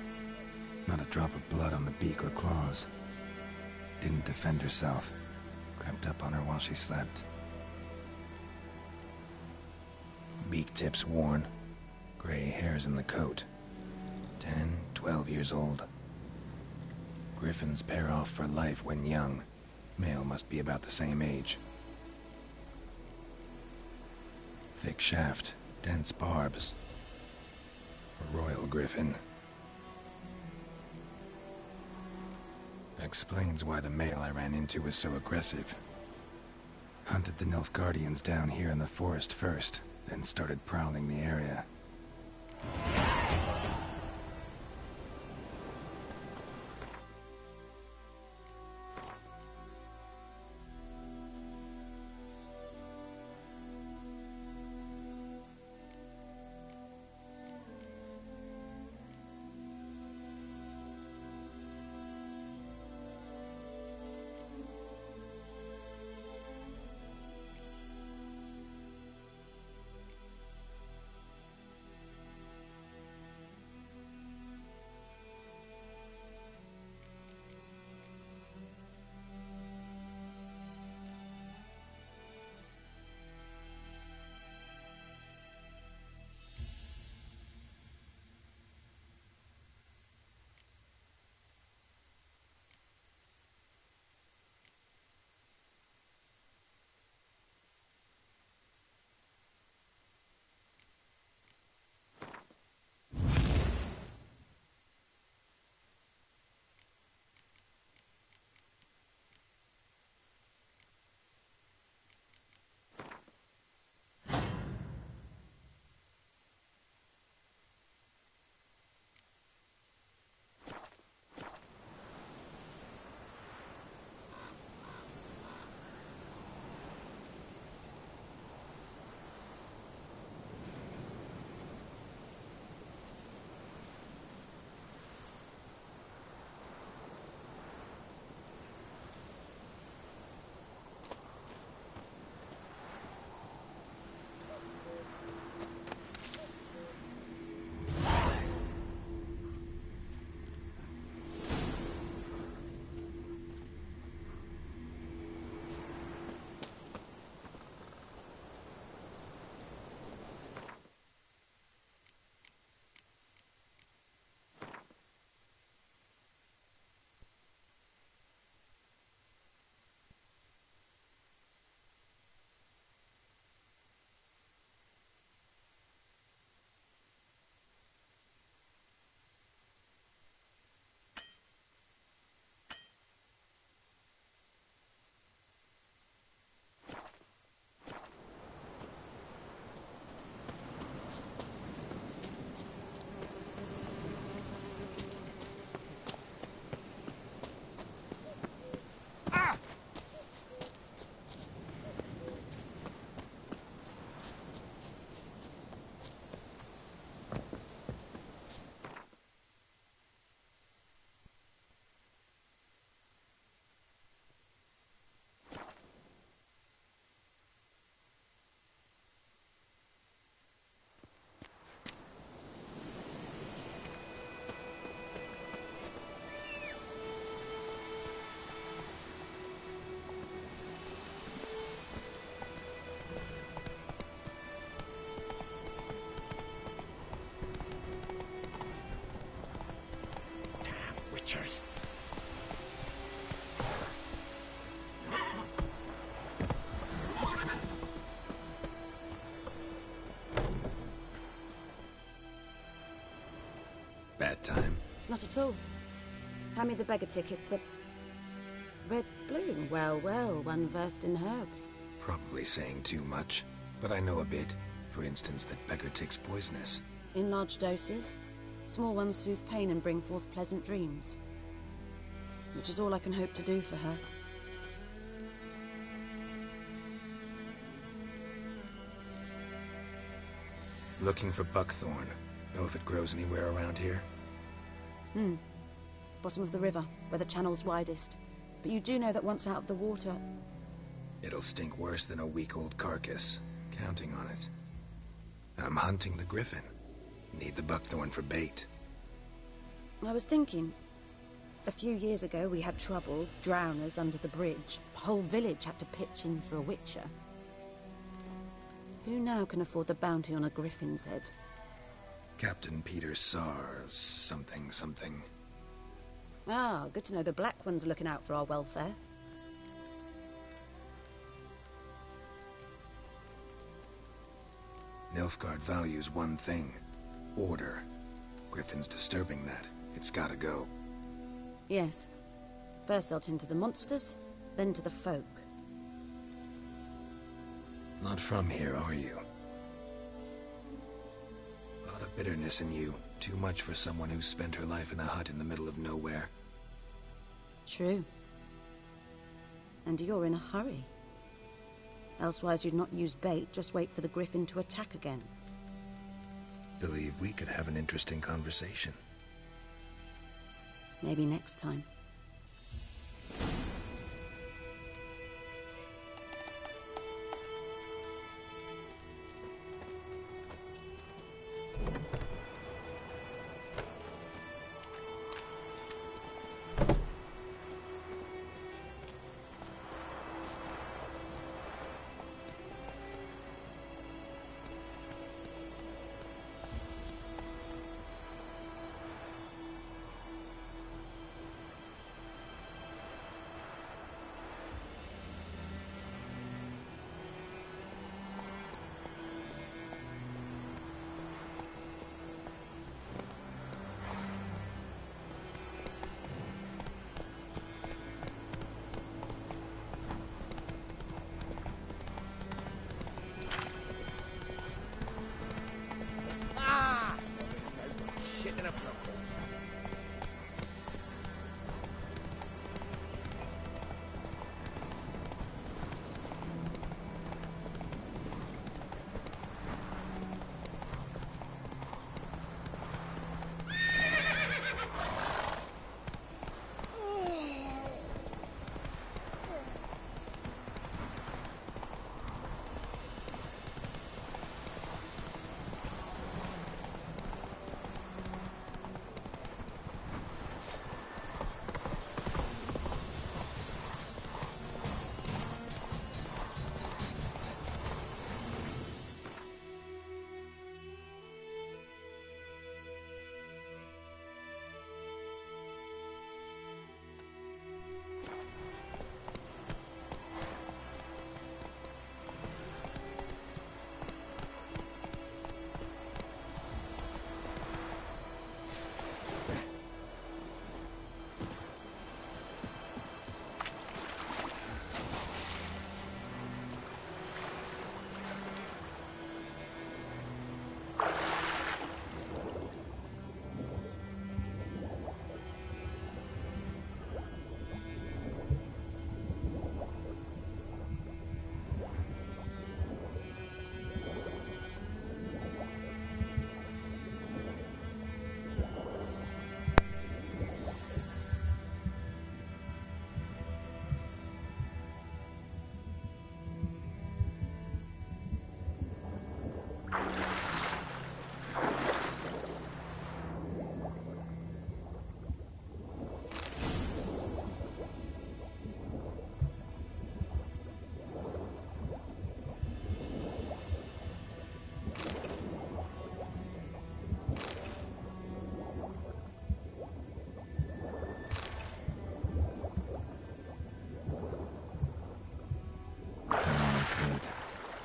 Not a drop of blood on the beak or claws. Didn't defend herself. Crept up on her while she slept. Beak tips worn. Gray hairs in the coat. 10, 12 years old. Griffins pair off for life when young. Male must be about the same age. Thick shaft, dense barbs. A royal griffin. Explains why the male I ran into was so aggressive. Hunted the Nilfgaardians down here in the forest first, then started prowling the area. at all. Hand me the beggar tickets, the... Red bloom. Well, well, one versed in herbs. Probably saying too much, but I know a bit. For instance, that beggar tick's poisonous. In large doses. Small ones soothe pain and bring forth pleasant dreams. Which is all I can hope to do for her. Looking for buckthorn. Know if it grows anywhere around here? Bottom of the river, where the channel's widest. But you do know that once out of the water... It'll stink worse than a week-old carcass. Counting on it. I'm hunting the griffin. Need the buckthorn for bait. I was thinking... A few years ago we had trouble, drowners under the bridge. The whole village had to pitch in for a witcher. Who now can afford the bounty on a griffin's head? Captain Peter Sars, something. Ah, good to know the Black One's looking out for our welfare. Nilfgaard values one thing. Order. Griffin's disturbing that. It's gotta go. Yes. First they'll tend to the monsters, then to the folk. Not from here, are you? A lot of bitterness in you. Too much for someone who's spent her life in a hut in the middle of nowhere. True. And you're in a hurry. Elsewise you'd not use bait, just wait for the griffin to attack again. Believe we could have an interesting conversation. Maybe next time.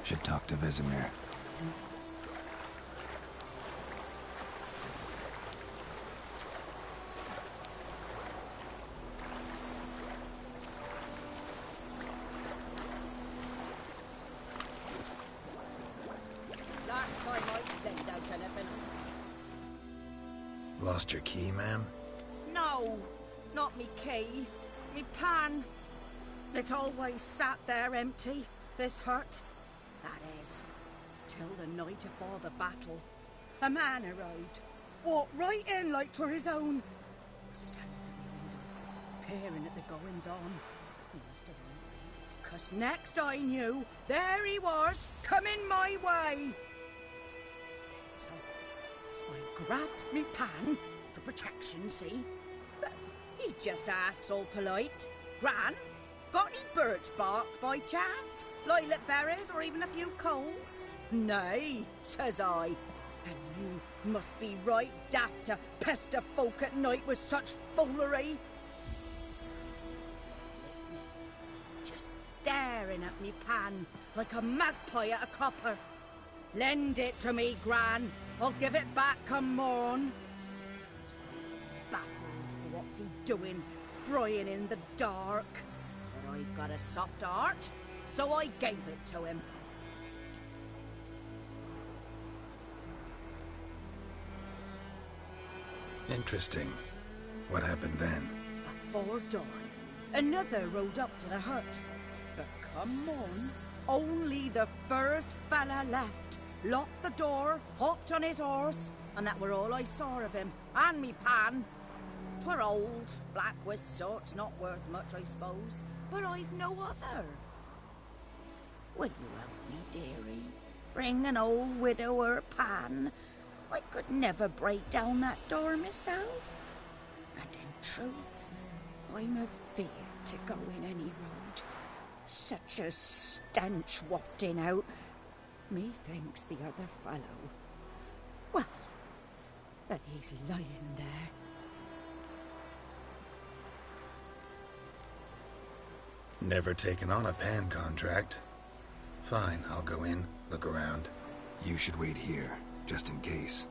Should talk to Vesemir. Lost your key, ma'am? No, not me key. Me pan. It always sat there empty, this hut. That is, till the night afore the battle. A man arrived, walked right in like 'twere his own. Was standing at the window, peering at the goings-on. He must have known, 'cause next I knew, there he was, coming my way. So I grabbed me pan for protection, see? But he just asks all polite, Gran, got any birch bark by chance? Lilac berries or even a few coals? Nay, says I. And you must be right daft to pester folk at night with such foolery. I sits here listening, just staring at me pan like a magpie at a copper. Lend it to me, Gran. I'll give it back come morn. He's right baffled for what's he doing, frying in the dark. But I've got a soft heart, so I gave it to him. Interesting. What happened then? Before dawn, another rode up to the hut. But come on, only the first fella left. Locked the door, hopped on his horse, and that were all I saw of him, and me pan. 'Twere old, black with soot, not worth much, I suppose, but I've no other. Will you help me, dearie? Bring an old widower pan. I could never break down that door myself. And in truth, I'm afeard to go in any road. Such a stench wafting out. Methinks the other fellow, well, that he's lying there. Never taken on a pan contract. Fine, I'll go in, look around. You should wait here, just in case.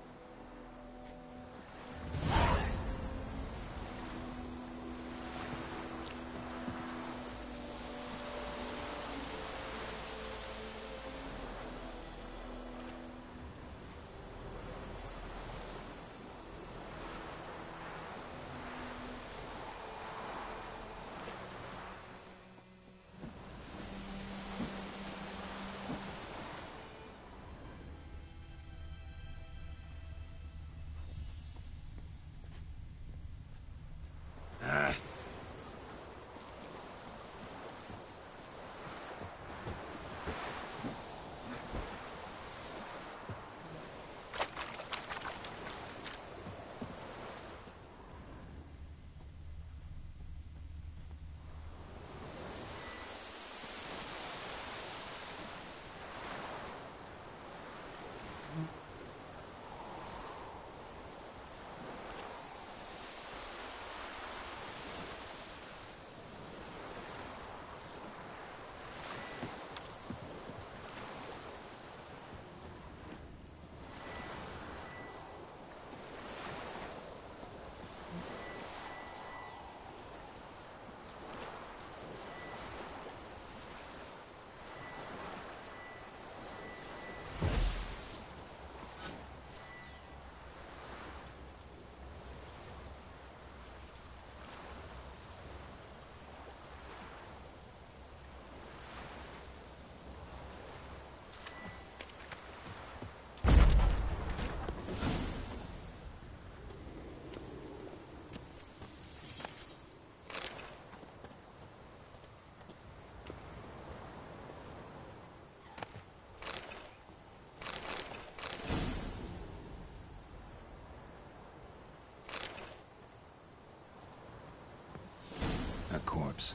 A corpse.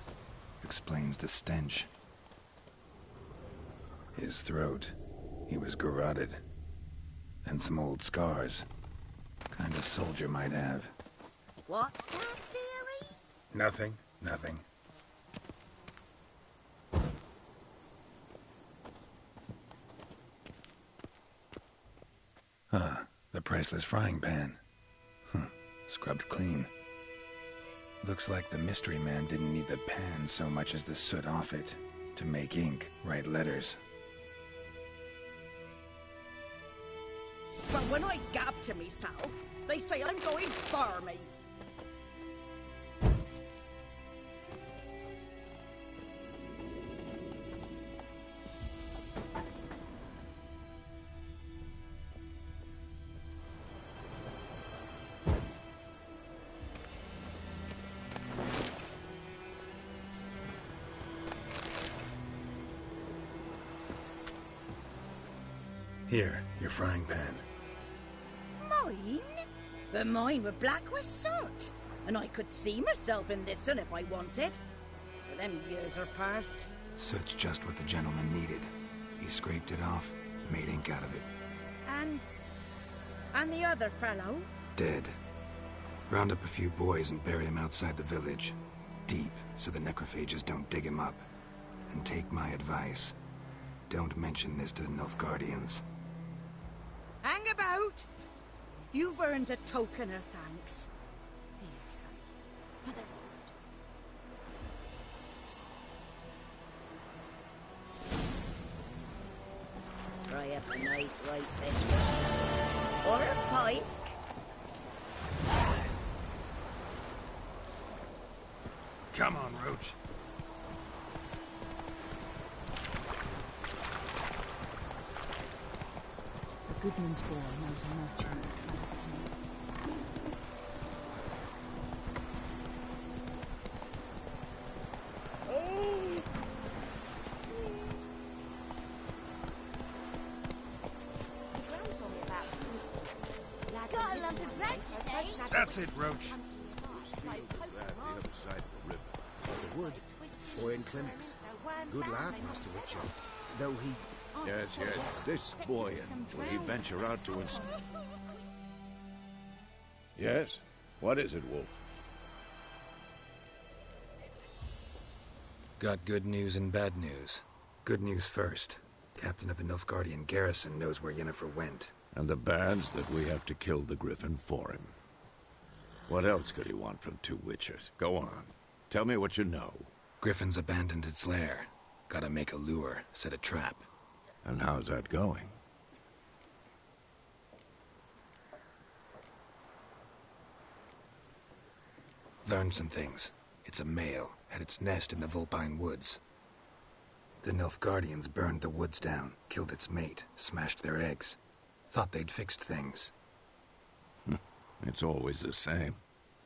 Explains the stench. His throat. He was garroted. And some old scars. Kind of soldier might have. What's that, dearie? Nothing. Nothing. Ah, the priceless frying pan. Scrubbed clean. Looks like the mystery man didn't need the pan so much as the soot off it to make ink, write letters. But when I gab to myself, They say I'm going barmy. Here, your frying pan. Mine? But mine were black with soot. And I could see myself in this one if I wanted. But them years are past. Soot's just what the gentleman needed. He scraped it off, made ink out of it. And the other fellow? Dead. Round up a few boys and bury him outside the village. Deep, so the necrophages don't dig him up. And take my advice. Don't mention this to the Nilfgaardians. Hang about! You've earned a token of thanks. Here, son, for the road. Try up a nice white fish. Or a pike. Come on, Roach. The Goodman's boy knows a merchant that traveled here. Got a lump of bread today. That's it, Roach. The other side of the river. The wood. Boy in clinics. Good lad, Master Richard. Though he... Yes, this boy, will he venture out to Yes? What is it, Wolf? Got good news and bad news. Good news first. Captain of the Nilfgaardian garrison knows where Yennefer went. And the bad's that we have to kill the Griffin for him. What else could he want from two witchers? Go on. Tell me what you know. Griffin's abandoned its lair. Gotta make a lure, set a trap. And how's that going? Learned some things. It's a male, had its nest in the Vulpine Woods. The Nilfgaardians burned the woods down, killed its mate, smashed their eggs. Thought they'd fixed things. It's always the same.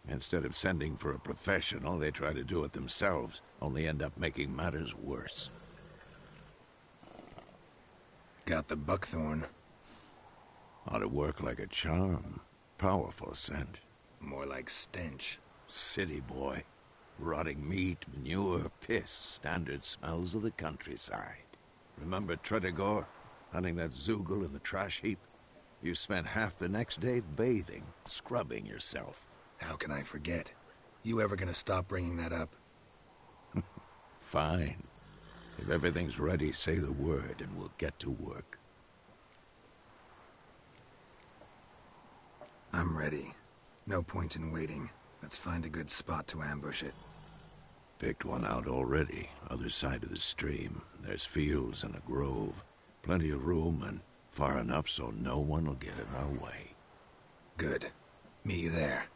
Instead of sending for a professional, they try to do it themselves, only end up making matters worse. Got the buckthorn. Ought to work like a charm. Powerful scent. More like stench. City boy. Rotting meat, manure, piss, standard smells of the countryside. Remember Tredegor? Hunting that Zoogle in the trash heap? You spent half the next day bathing, scrubbing yourself. How can I forget? You ever gonna stop bringing that up? Fine. If everything's ready, say the word and we'll get to work. I'm ready. No point in waiting. Let's find a good spot to ambush it. Picked one out already, other side of the stream. There's fields and a grove. Plenty of room and far enough so no one will get in our way. Good. Meet you there.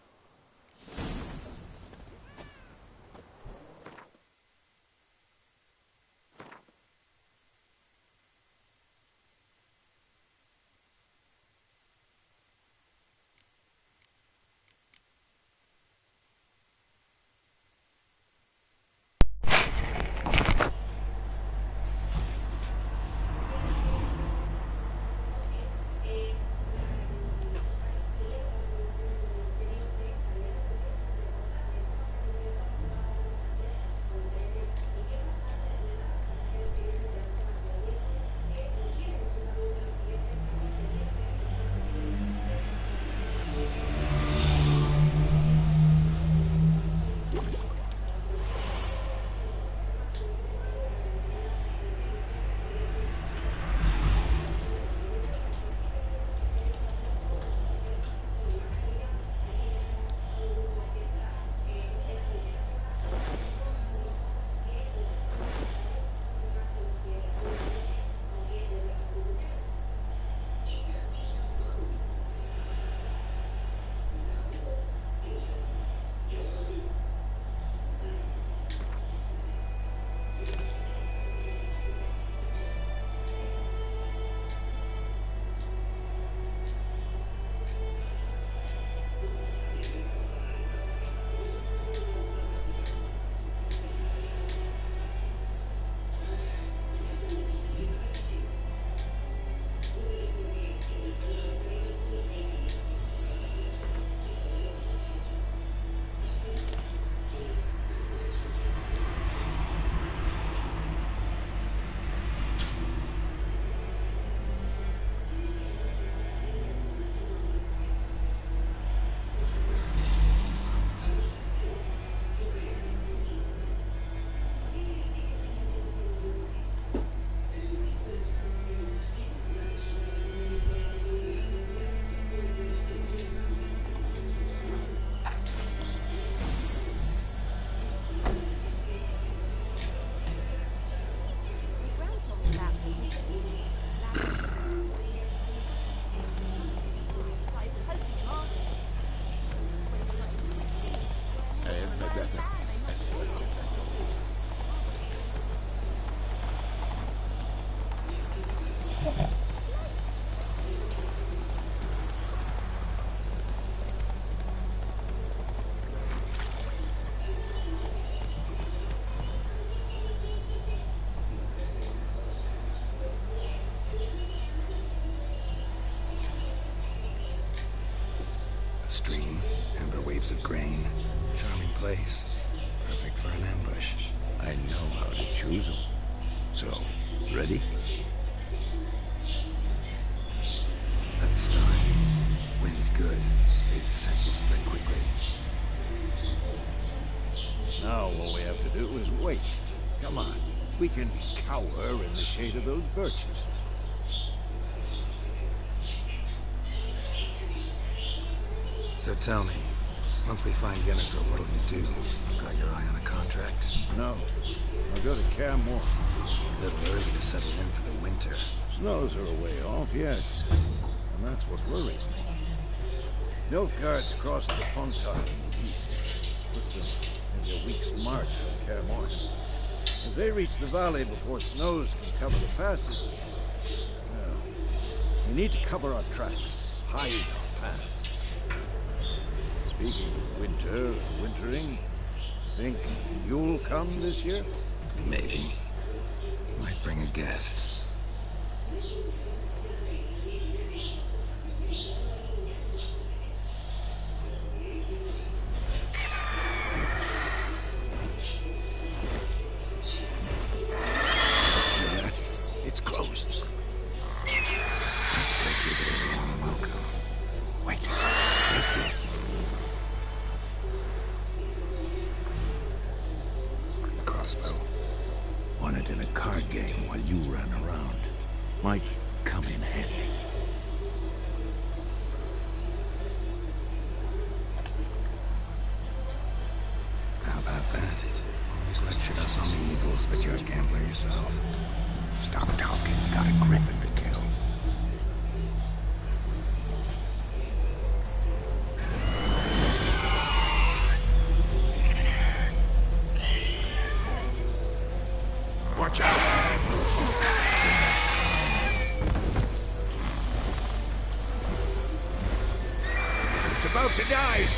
sheaves of grain. Charming place. Perfect for an ambush. I know how to choose them. So, ready? Let's start. Wind's good. Bait's scent will spread quickly. Now all we have to do is wait. Come on. We can cower in the shade of those birches. So tell me, once we find Yennefer, what'll you do? Got your eye on a contract? No. I'll go to Kaer Morhen. A little early to settle in for the winter. Snows are a way off, yes. And that's what worries me. Nilfgaard's crossed the Pontar in the east. Puts them maybe a week's march from Kaer Morhen. If they reach the valley before snows can cover the passes, well, we need to cover our tracks, hide our paths. Speaking of winter and wintering, think you'll come this year? Maybe. Might bring a guest. It's closed. Let's go give it a warm welcome. Wait, take this. A crossbow. Won it in a card game while you ran around. Might come in handy. How about that? Always lectured us on the evils, but you're a gambler yourself. Stop talking. Got a griffin to kill. Watch out! It's about to dive!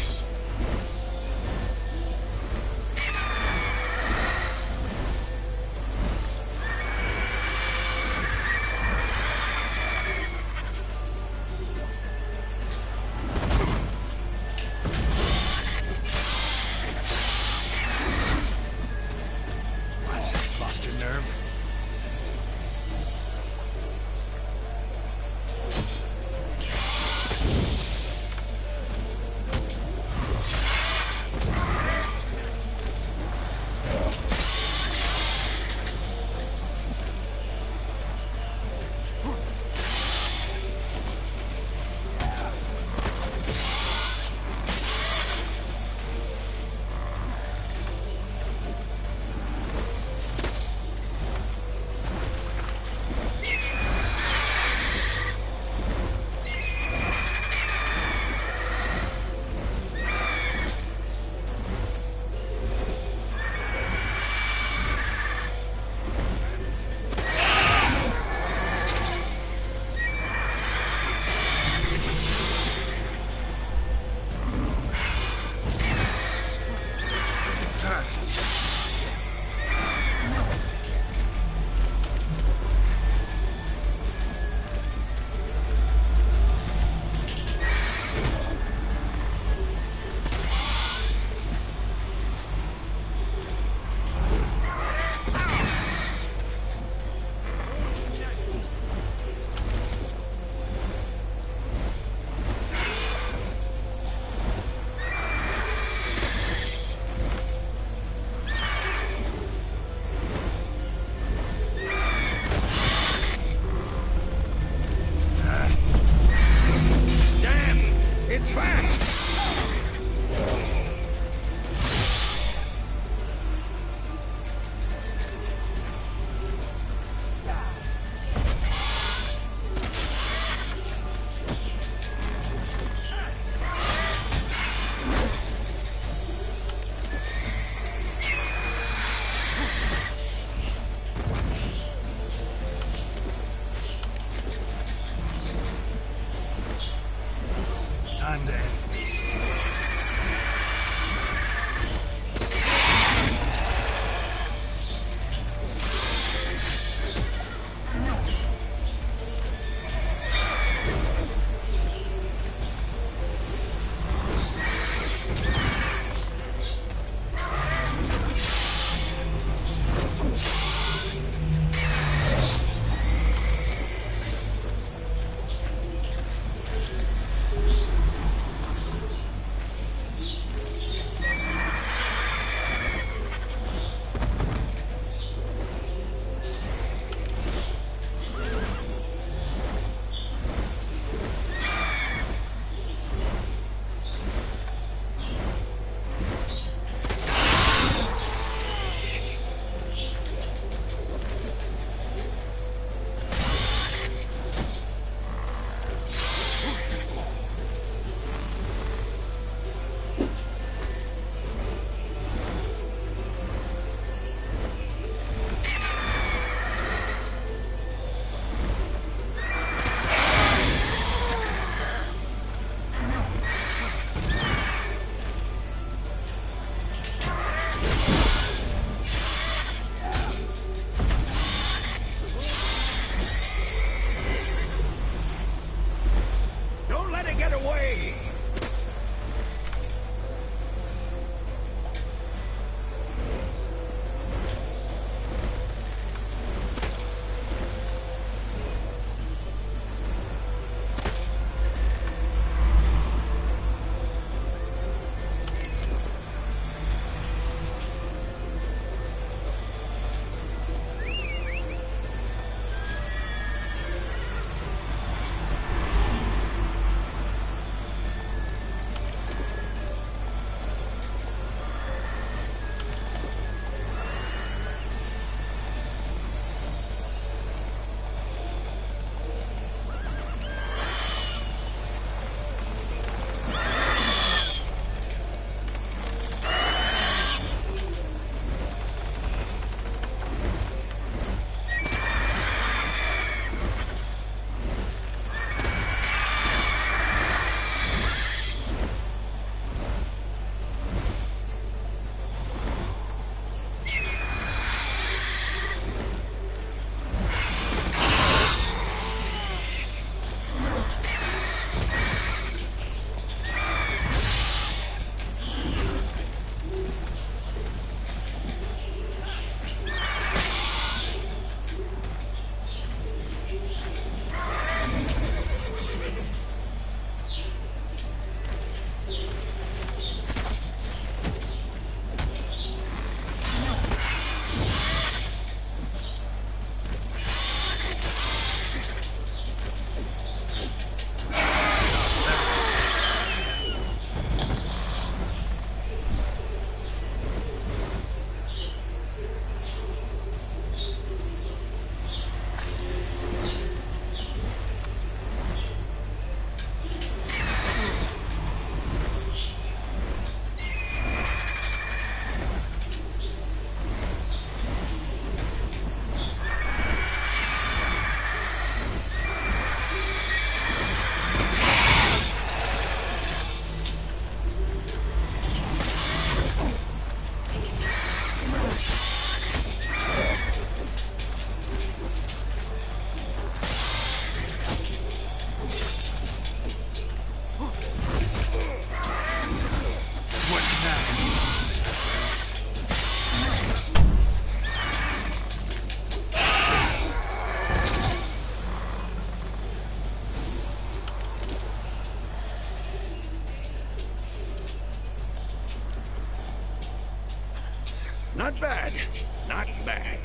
Not bad.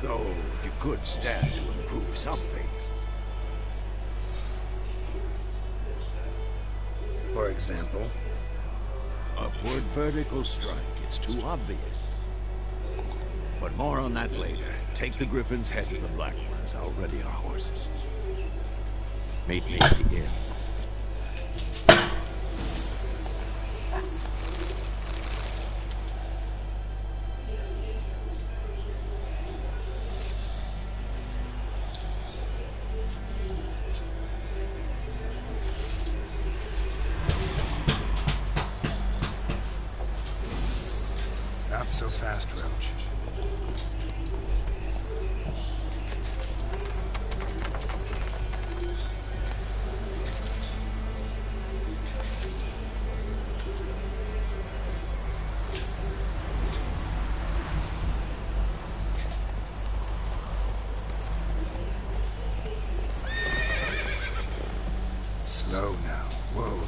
Though you could stand to improve some things. For example? Upward vertical strike. It's too obvious. But more on that later. Take the Griffin's head to the Black Ones. I'll ready our horses. Meet me at the inn. Not so fast, Roach. Slow now. Whoa.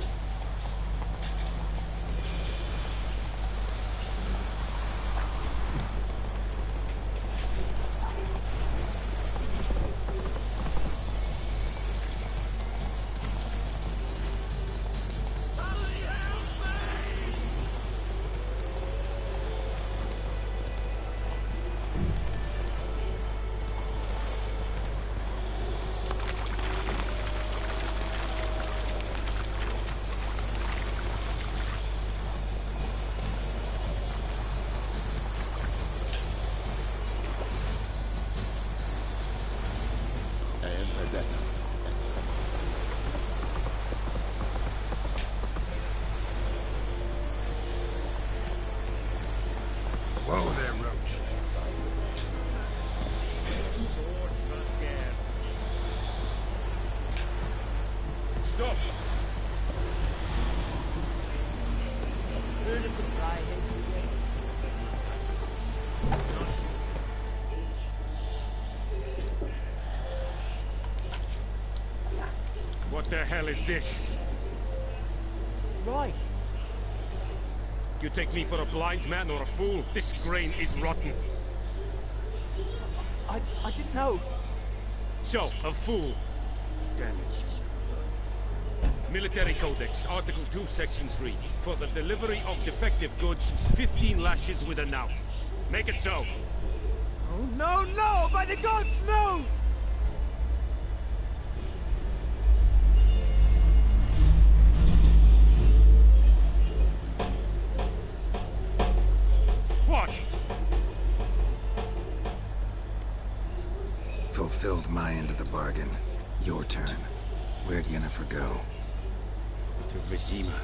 Whoa there, Roach. Sword Vanguard. Stop! Heard of the Fryheads again? What the hell is this? Right. You take me for a blind man or a fool? This grain is rotten. I didn't know. So, a fool. Damn it. Military Codex, Article 2, Section 3. For the delivery of defective goods, 15 lashes with a knout. Make it so. Oh, no, no! By the gods, no! What? Fulfilled my end of the bargain. Your turn. Where'd Yennefer go? To Vizima.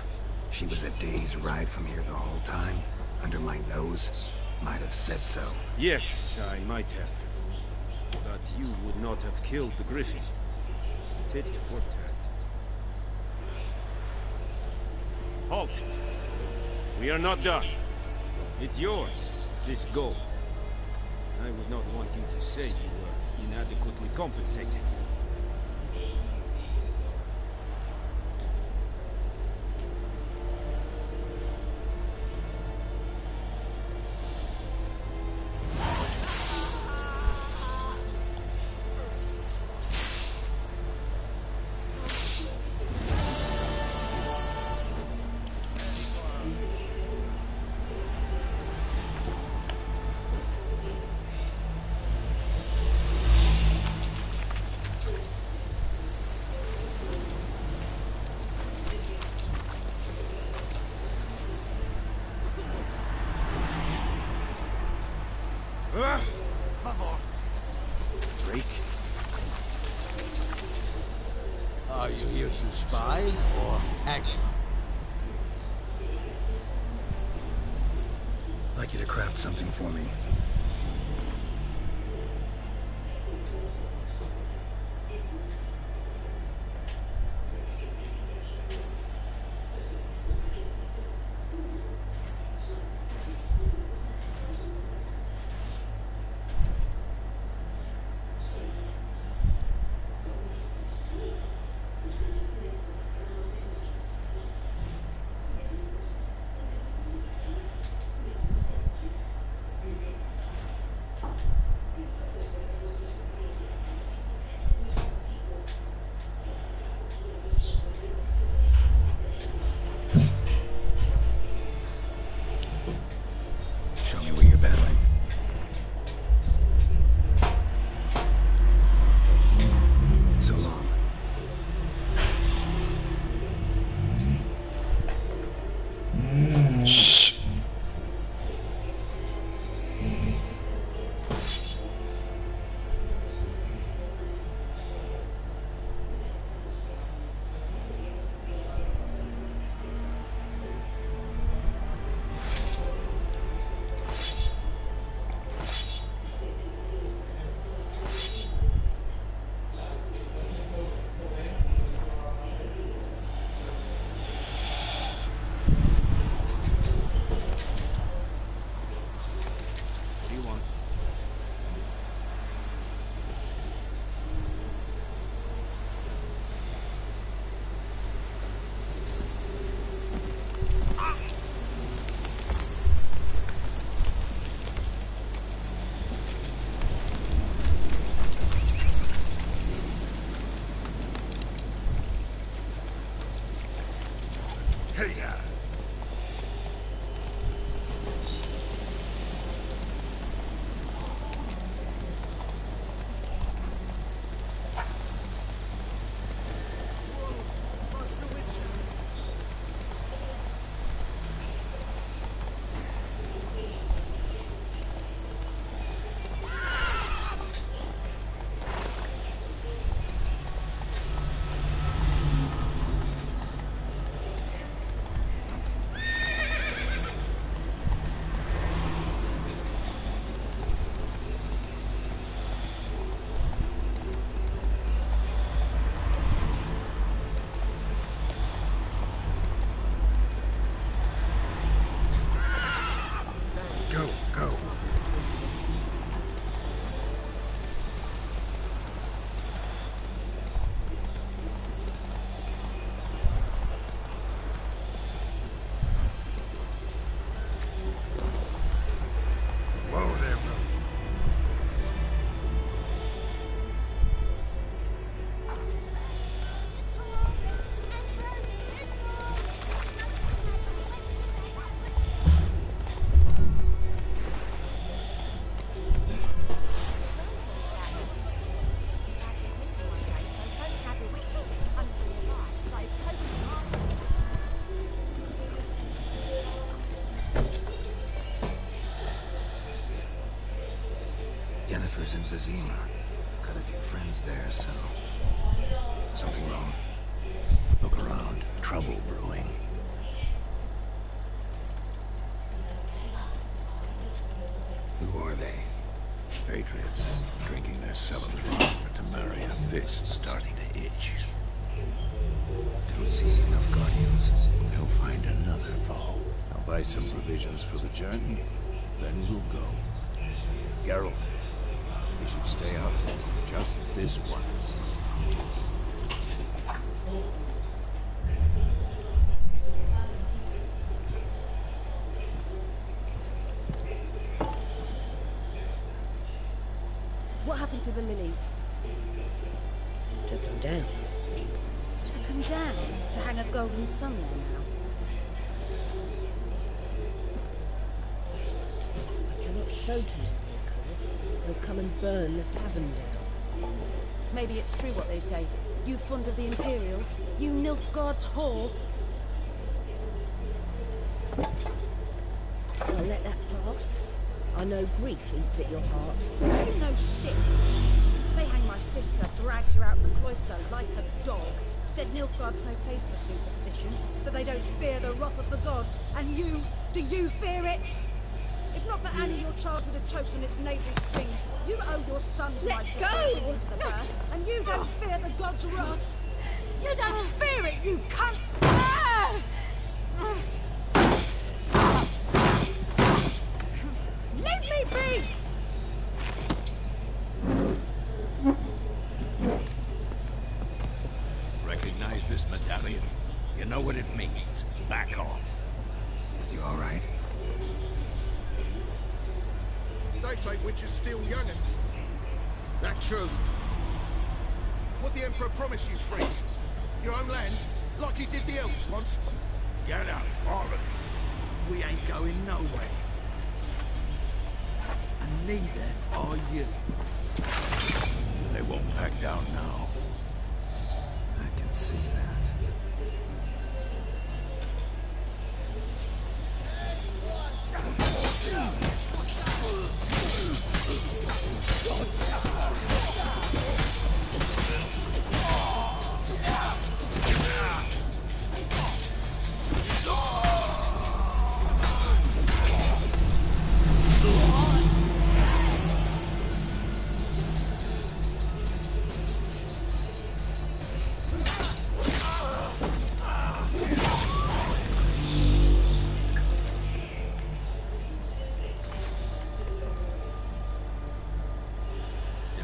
She was a day's ride from here the whole time? Under my nose? Might have said so. Yes, I might have. But you would not have killed the Griffin. Tit for tat. Halt! We are not done. It's yours, this gold. I would not want you to say you were inadequately compensated. Freak. Are you here to spy or haggle? Like you to craft something for me. you want. Yennefer's in Vizima. Got a few friends there, so... Something wrong? Look around. Trouble brewing. Who are they? Patriots. Drinking their 7th round for Temeria. Fists starting to itch. Don't see enough Guardians. They'll find another foe. I'll buy some provisions for the journey. Then we'll go. Geralt, we should stay out of it. Just this once. What happened to the lilies? Took them down. Took them down to hang a golden sun there now. I cannot show to them, because they'll come and burn the tavern down. Maybe it's true what they say. You fond of the Imperials? You Nilfgaard's whore? I'll let that pass. I know grief eats at your heart. You know shit. They hang my sister, dragged her out of the cloister like a dog. Said Nilfgaard's no place for superstition, that they don't fear the wrath of the gods. And you, do you fear it? If not for Annie, your child would have choked on its navel string. You owe your son to my sister attending to the birth, and you don't fear the gods' wrath. You don't fear it, you cunt! Leave me be! Recognize this medallion? You know what it means. Back off. You all right? They say witches steal young'uns. That true. What the Emperor promised you, freaks? Your own land? Like he did the elves once? Get out, all of you. We ain't going nowhere. And neither are you. They won't back down now. I can see that.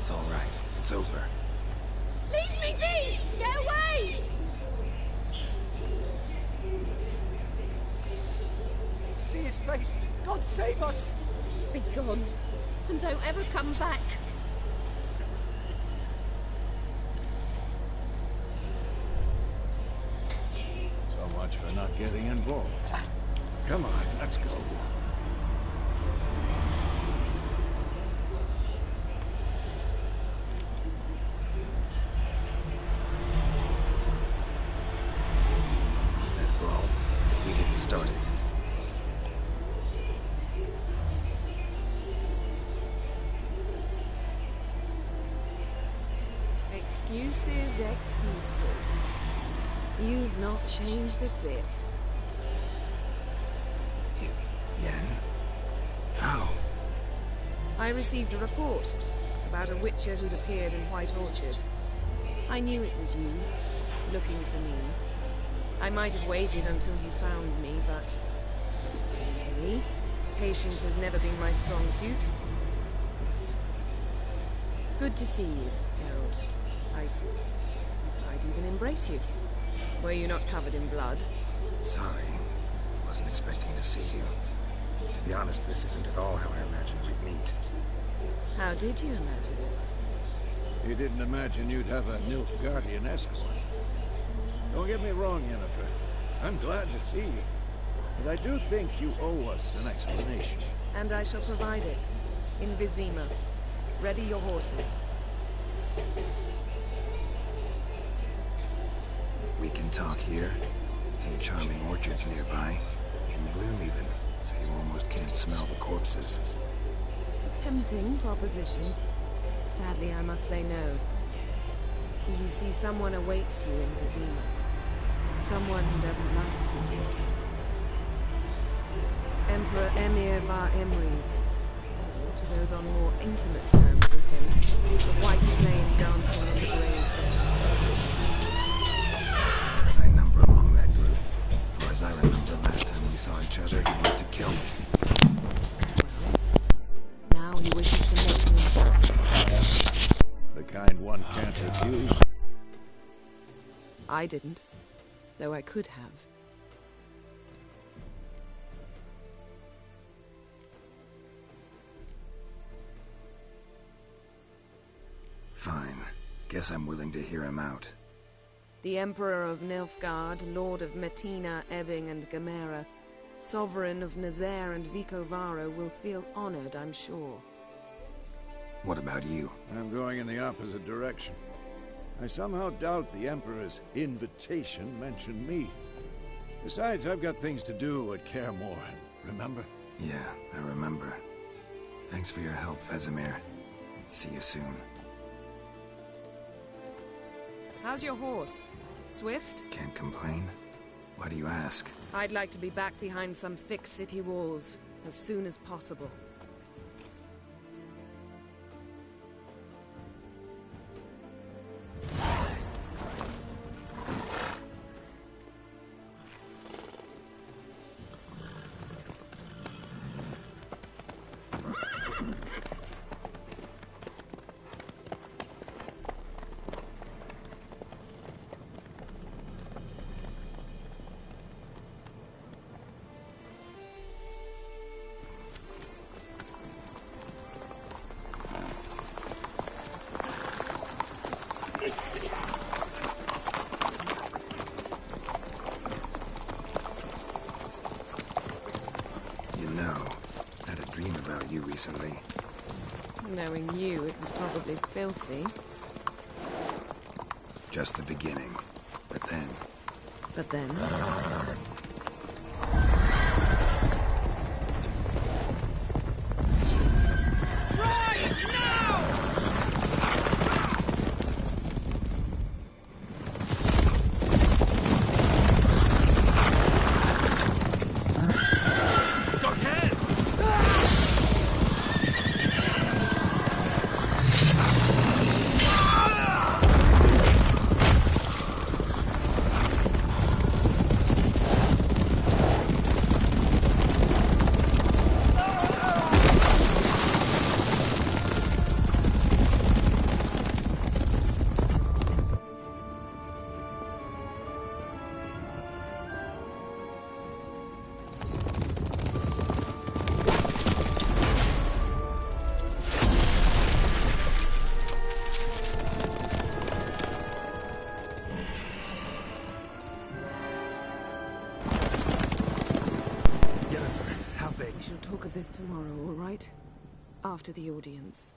It's all right. It's over. Leave me be! Get away! See his face! God save us! Be gone, and don't ever come back. So much for not getting involved. Come on, let's go. That brawl, we didn't start it. Excuses, excuses. You've not changed a bit. Yen? How? I received a report about a witcher who'd appeared in White Orchard. I knew it was you, looking for me. I might have waited until you found me, but you know me. Patience has never been my strong suit. It's good to see you, Geralt. I'd even embrace you. Were you not covered in blood? Sorry. Wasn't expecting to see you. To be honest, this isn't at all how I imagined we'd meet. How did you imagine it? You didn't imagine you'd have a Nilfgaardian escort. Don't get me wrong, Yennefer. I'm glad to see you. But I do think you owe us an explanation. And I shall provide it. In Vizima. Ready your horses. We can talk here. Some charming orchards nearby. In bloom even, so you almost can't smell the corpses. A tempting proposition. Sadly, I must say no. You see, someone awaits you in Vizima. Someone who doesn't like to be kept waiting. Emperor Emir var Emrys. Or, to those on more intimate terms with him, the white flame dancing on the graves of his foes. I number among that group. For as I remember, last time we saw each other, he wanted to kill me. Well, now he wishes to make you an offer. The kind one can't refuse. I didn't, though I could have. Fine. Guess I'm willing to hear him out. The Emperor of Nilfgaard, Lord of Metina, Ebbing and Gamera, Sovereign of Nazaire and Vicovaro will feel honored, I'm sure. What about you? I'm going in the opposite direction. I somehow doubt the Emperor's invitation mentioned me. Besides, I've got things to do at Kaer Morhen, remember? Yeah, I remember. Thanks for your help, Vesemir. See you soon. How's your horse? Swift? Can't complain. Why do you ask? I'd like to be back behind some thick city walls as soon as possible. Recently. Knowing you, it was probably filthy. Just the beginning. But then... But then? us tomorrow, all right? After the audience.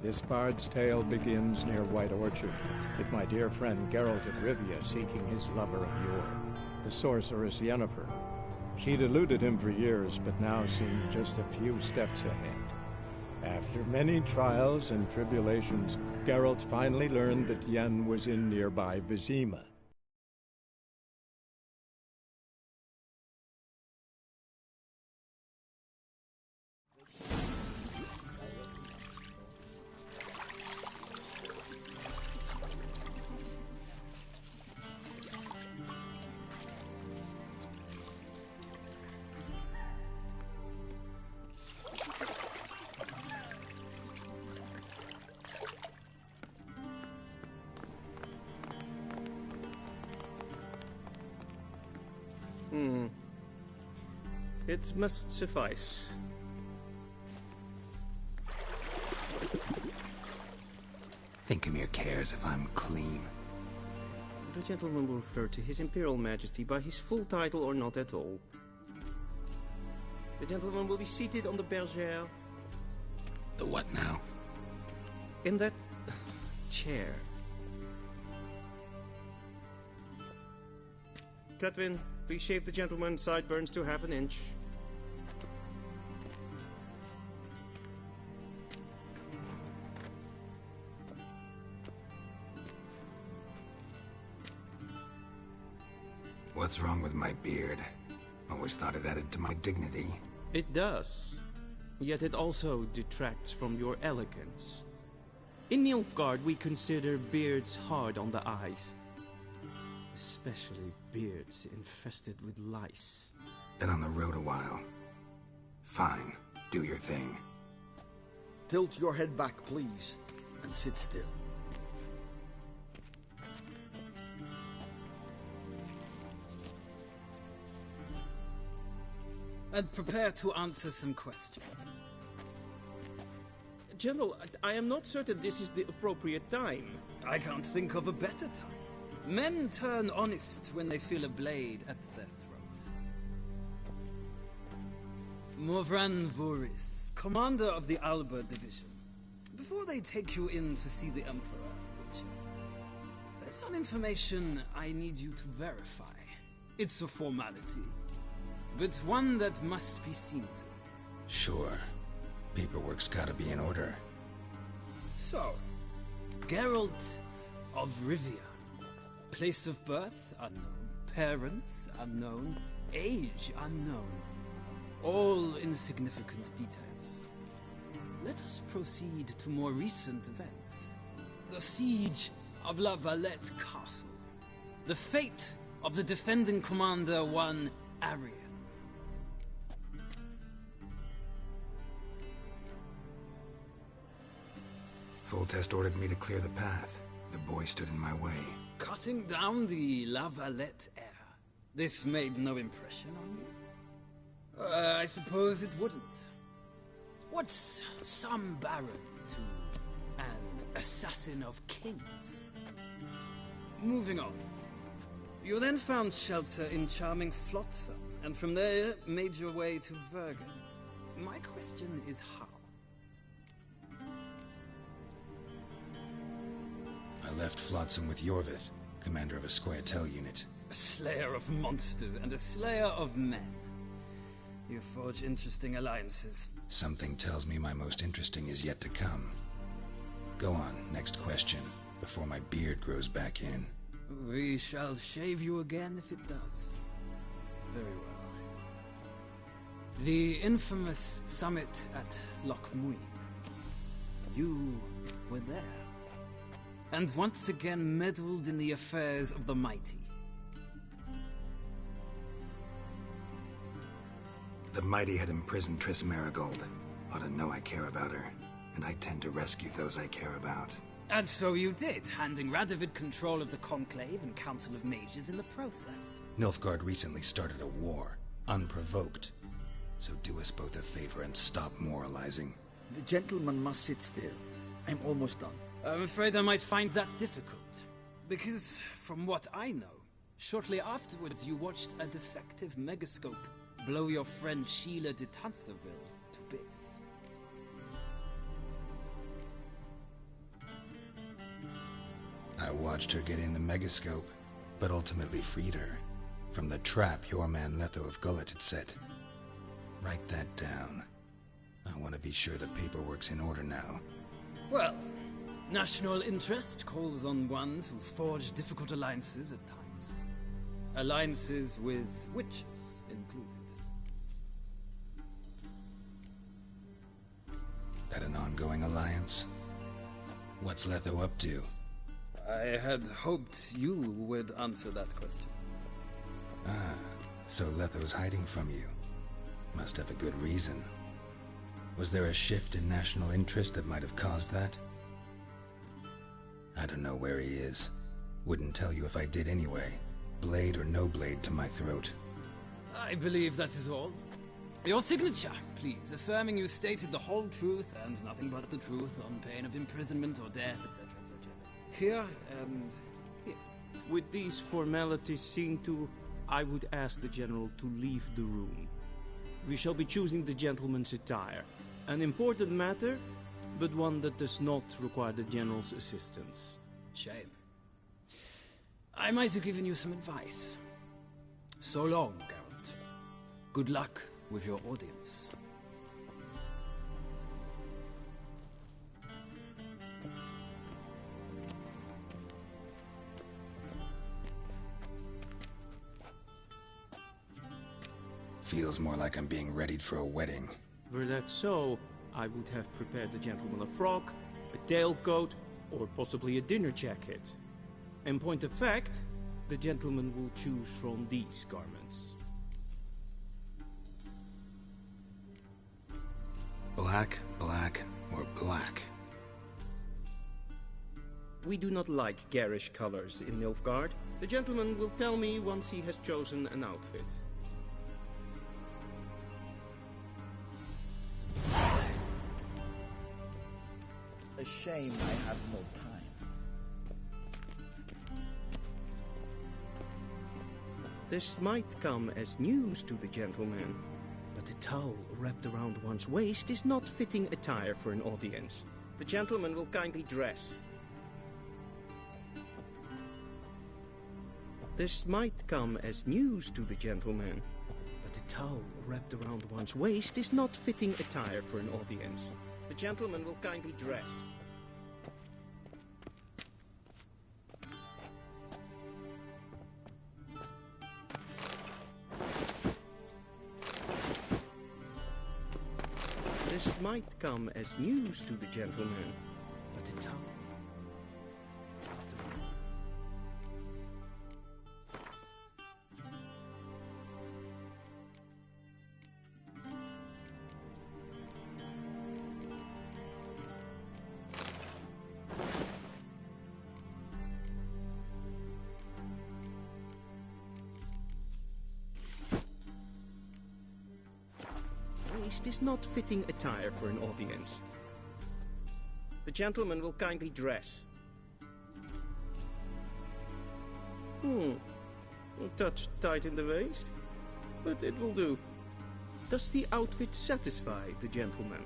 This bard's tale begins near White Orchard, with my dear friend Geralt of Rivia seeking his lover of yore, the sorceress Yennefer. She'd eluded him for years, but now seemed just a few steps ahead. After many trials and tribulations, Geralt finally learned that Yen was in nearby Vizima. It must suffice. Thinkamere cares if I'm clean. The gentleman will refer to His Imperial Majesty by his full title or not at all. The gentleman will be seated on the bergère. The what now? In that chair. Catwin, please shave the gentleman's sideburns to half an inch. What's wrong with my beard? Always thought it added to my dignity. It does. Yet it also detracts from your elegance. In Nilfgaard, we consider beards hard on the eyes. Especially beards infested with lice. Been on the road a while. Fine, do your thing. Tilt your head back, please, and sit still. And prepare to answer some questions. General, I am not certain this is the appropriate time. I can't think of a better time. Men turn honest when they feel a blade at their throat. Morvran Voris, commander of the Alba Division. Before they take you in to see the Emperor, Witcher, there's some information I need you to verify. It's a formality, but one that must be seen to. Sure. Paperwork's gotta be in order. So, Geralt of Rivia. Place of birth, unknown. Parents, unknown. Age, unknown. All insignificant details. Let us proceed to more recent events. The siege of La Valette Castle. The fate of the defending commander, one Arian. Foltest ordered me to clear the path. The boy stood in my way. Cutting down the La Valette heir. This made no impression on you? I suppose it wouldn't. What's some baron to an assassin of kings? Moving on. You then found shelter in charming Flotsam, and from there made your way to Vergen. My question is how? I left Flotsam with Yorvith, commander of a Scoia'tael unit. A slayer of monsters and a slayer of men. You forge interesting alliances. Something tells me my most interesting is yet to come. Go on, next question, before my beard grows back in. We shall shave you again if it does. Very well. The infamous summit at Loch Muin. You were there. And once again meddled in the affairs of the mighty. The mighty had imprisoned Triss Marigold. Ought to know I care about her, and I tend to rescue those I care about. And so you did, handing Radovid control of the Conclave and Council of Mages in the process. Nilfgaard recently started a war, unprovoked. So do us both a favor and stop moralizing. The gentleman must sit still. I'm almost done. I'm afraid I might find that difficult. Because, from what I know, shortly afterwards you watched a defective megascope blow your friend Sheila de Tanserville to bits. I watched her get in the megascope, but ultimately freed her from the trap your man Letho of Gullet had set. Write that down. I want to be sure the paperwork's in order now. Well, national interest calls on one to forge difficult alliances at times. Alliances with witches included. That an ongoing alliance? What's Letho up to? I had hoped you would answer that question. Ah, so Letho's hiding from you. Must have a good reason. Was there a shift in national interest that might have caused that? I don't know where he is. Wouldn't tell you if I did anyway. Blade or no blade to my throat. I believe that is all. Your signature, please, affirming you stated the whole truth and nothing but the truth on pain of imprisonment or death, etc., etc. Here and here. With these formalities seen to, I would ask the General to leave the room. We shall be choosing the gentleman's attire. An important matter, but one that does not require the General's assistance. Shame. I might have given you some advice. So long, Geralt. Good luck with your audience. Feels more like I'm being readied for a wedding. Were that so, I would have prepared the gentleman a frock, a tailcoat, or possibly a dinner jacket. In point of fact, the gentleman will choose from these garments. Black, black, or black? We do not like garish colors in Nilfgaard. The gentleman will tell me once he has chosen an outfit. A shame I have no time. This might come as news to the gentleman, but a towel wrapped around one's waist is not fitting attire for an audience. The gentleman will kindly dress. This might come as news to the gentleman, but a towel wrapped around one's waist is not fitting attire for an audience. The gentleman will kindly dress. This might come as news to the gentleman, but a towel... is not fitting attire for an audience. The gentleman will kindly dress. A touch tight in the waist, but it will do. Does the outfit satisfy the gentleman?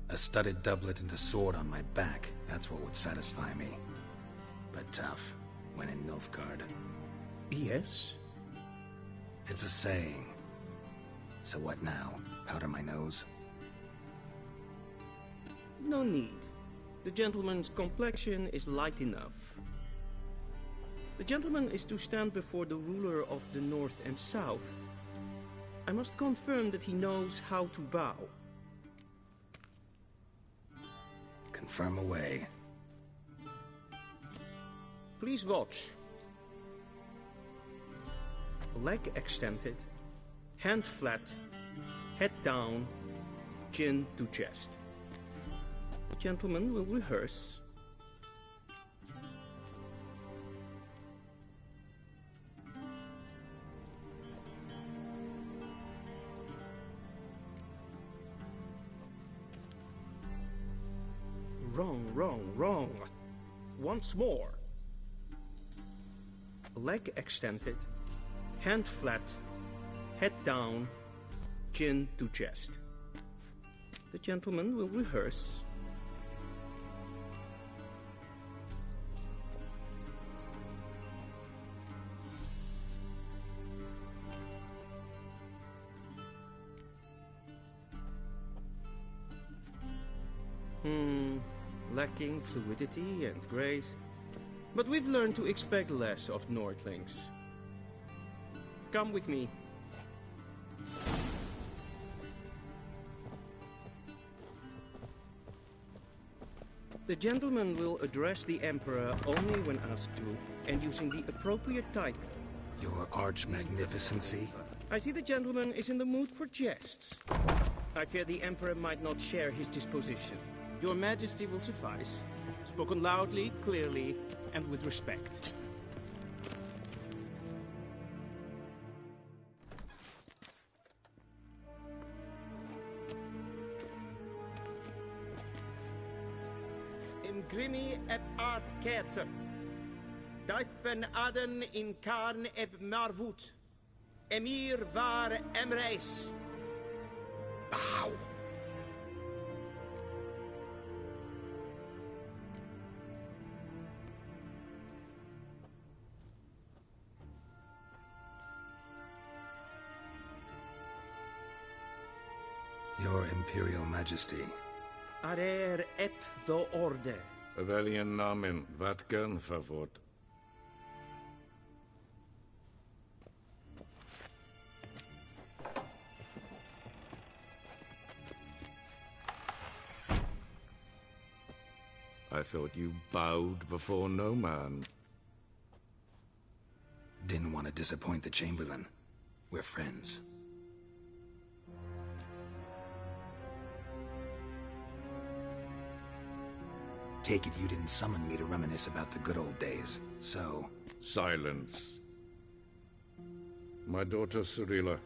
A studded doublet and a sword on my back, that's what would satisfy me. But tough, when in Nilfgaard. Yes? It's a saying. So what now? Powder my nose? No need. The gentleman's complexion is light enough. The gentleman is to stand before the ruler of the North and South. I must confirm that he knows how to bow. Confirm away. Please watch. Leg extended, hand flat, head down, chin to chest. The gentleman will rehearse. Wrong wrong. Once more. Leg extended, hand flat, head down, chin to chest. The gentleman will rehearse. Lacking fluidity and grace, but we've learned to expect less of Nordlings. Come with me. The gentleman will address the Emperor only when asked to, and using the appropriate title. Your Arch-Magnificency? I see the gentleman is in the mood for jests. I fear the Emperor might not share his disposition. Your Majesty will suffice. Spoken loudly, clearly, and with respect. Imgrimi et art ketzer. Daifen aden in karn eb marvut. Emir var emreis. Bow. Your Imperial Majesty. Arer ep the order. Velian namen, vatgen favort. I thought you bowed before no man. Didn't want to disappoint the Chamberlain. We're friends. Take it you didn't summon me to reminisce about the good old days, so... Silence. My daughter Cyrilla,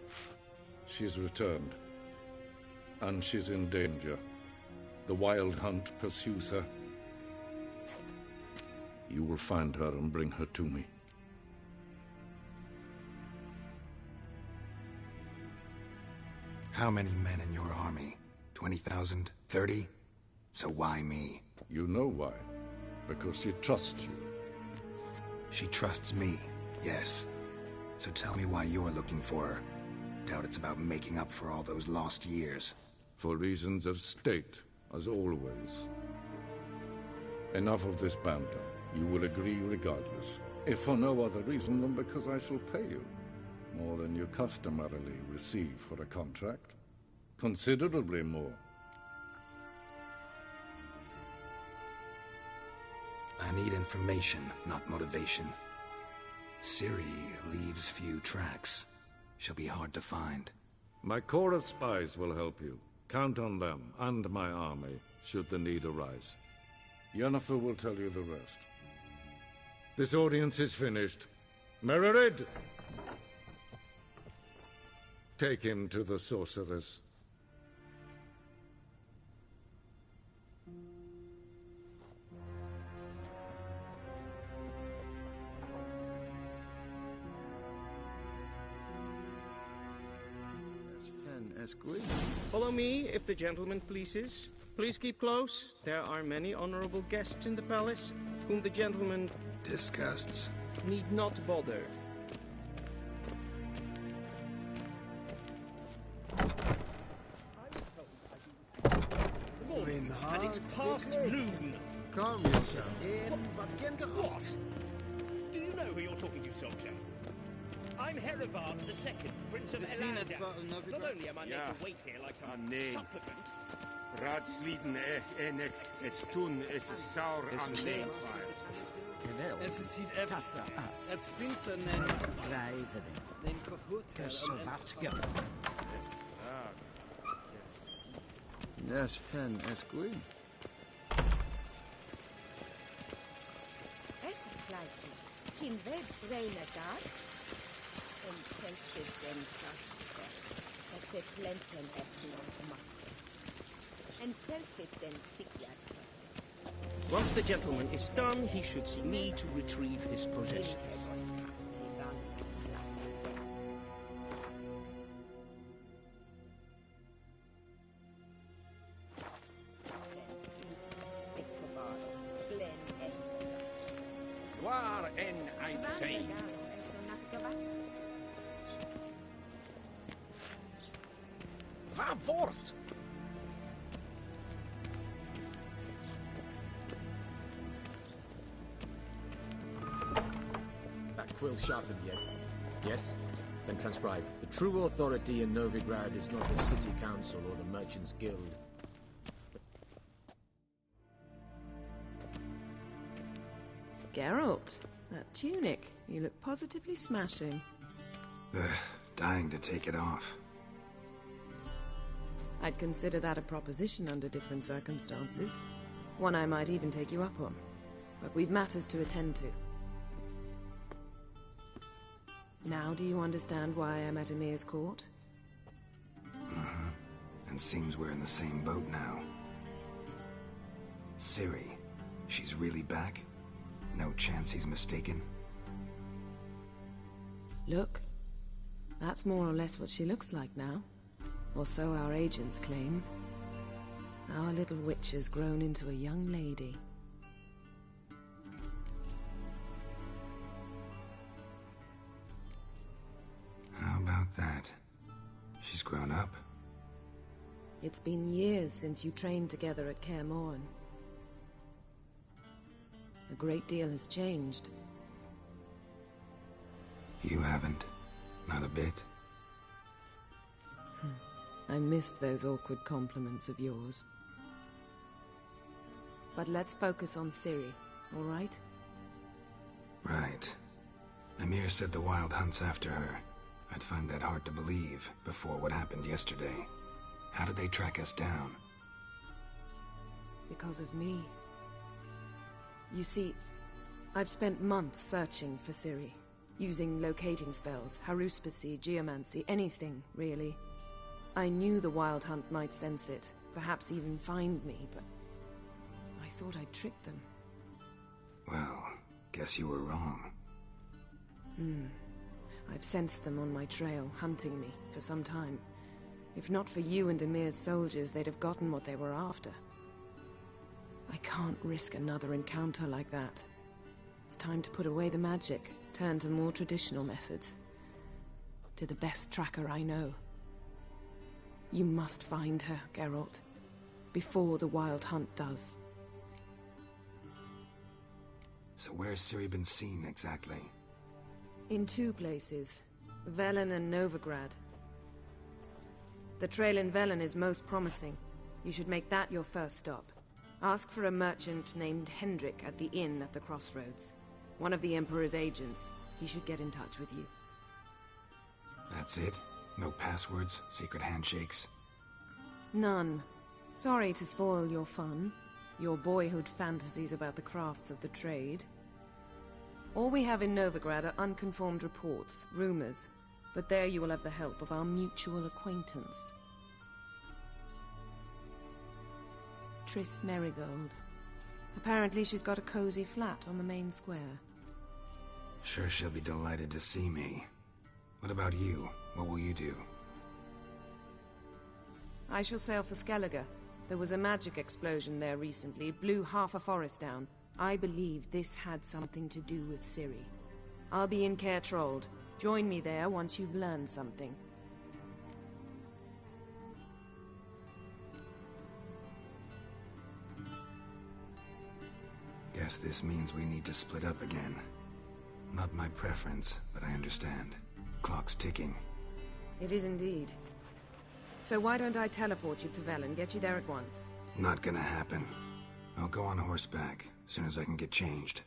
she's returned. And she's in danger. The Wild Hunt pursues her. You will find her and bring her to me. How many men in your army? 20,000? 30? So why me? You know why. Because she trusts you. She trusts me, yes. So tell me why you're looking for her. Doubt it's about making up for all those lost years. For reasons of state, as always. Enough of this banter. You will agree regardless. If for no other reason than because I shall pay you. More than you customarily receive for a contract. Considerably more. I need information, not motivation. Ciri leaves few tracks. She'll be hard to find. My corps of spies will help you. Count on them, and my army, should the need arise. Yennefer will tell you the rest. This audience is finished. Mererid! Take him to the sorceress. Follow me, if the gentleman pleases. Please keep close. There are many honorable guests in the palace, whom the gentleman... disgusts. ...need not bother. And it's past noon. Calm yourself. What? Do you know who you're talking to, soldier? I'm Herivard II, Prince of Elanda. Not only am I made to wait here like some supplicant... Raadsleden echt es tun, es is saur aan de Es is hier het finster nen blijven. Den kahoot. Yes, hen es queen. Es pleite. Kin ved reine dat. En selfie den kraft. Es se plenten effen og mak. En selfie den sikjat. Once the gentleman is done, he should see me to retrieve his possessions. War en estoy. Va fort! That quill sharpened yet? Yes? Then transcribe. The true authority in Novigrad is not the city council or the merchants' guild. Geralt, that tunic. You look positively smashing. Ugh, dying to take it off. I'd consider that a proposition under different circumstances. One I might even take you up on. But we've matters to attend to. Now do you understand why I'm at Emir's court? Mm-hmm. And seems we're in the same boat now. Ciri, she's really back? No chance he's mistaken? Look. That's more or less what she looks like now. Or so our agents claim. Our little witch has grown into a young lady. How about that? She's grown up? It's been years since you trained together at Kaer Morhen. A great deal has changed. You haven't. Not a bit. I missed those awkward compliments of yours. But let's focus on Ciri, all right? Right. Emir said the Wild Hunt's after her. I'd find that hard to believe before what happened yesterday. How did they track us down? Because of me. You see, I've spent months searching for Ciri. Using locating spells, haruspicy, geomancy, anything, really. I knew the Wild Hunt might sense it, perhaps even find me, but I thought I'd tricked them. Well, guess you were wrong. I've sensed them on my trail, hunting me, for some time. If not for you and Emir's soldiers, they'd have gotten what they were after. I can't risk another encounter like that. It's time to put away the magic, turn to more traditional methods. To the best tracker I know. You must find her, Geralt. Before the Wild Hunt does. So where's Ciri been seen, exactly? In two places. Velen and Novigrad. The trail in Velen is most promising. You should make that your first stop. Ask for a merchant named Hendrik at the inn at the crossroads. One of the Emperor's agents. He should get in touch with you. That's it? No passwords, secret handshakes? None. Sorry to spoil your fun. Your boyhood fantasies about the crafts of the trade. All we have in Novigrad are unconfirmed reports, rumors. But there you will have the help of our mutual acquaintance. Triss Merigold. Apparently she's got a cozy flat on the main square. Sure she'll be delighted to see me. What about you? What will you do? I shall sail for Skellige. There was a magic explosion there recently, blew half a forest down. I believe this had something to do with Ciri. I'll be in Caer Trold. Join me there once you've learned something. Guess this means we need to split up again. Not my preference, but I understand. Clock's ticking. It is indeed. So why don't I teleport you to Velen, get you there at once? Not gonna happen. I'll go on horseback, as soon as I can get changed.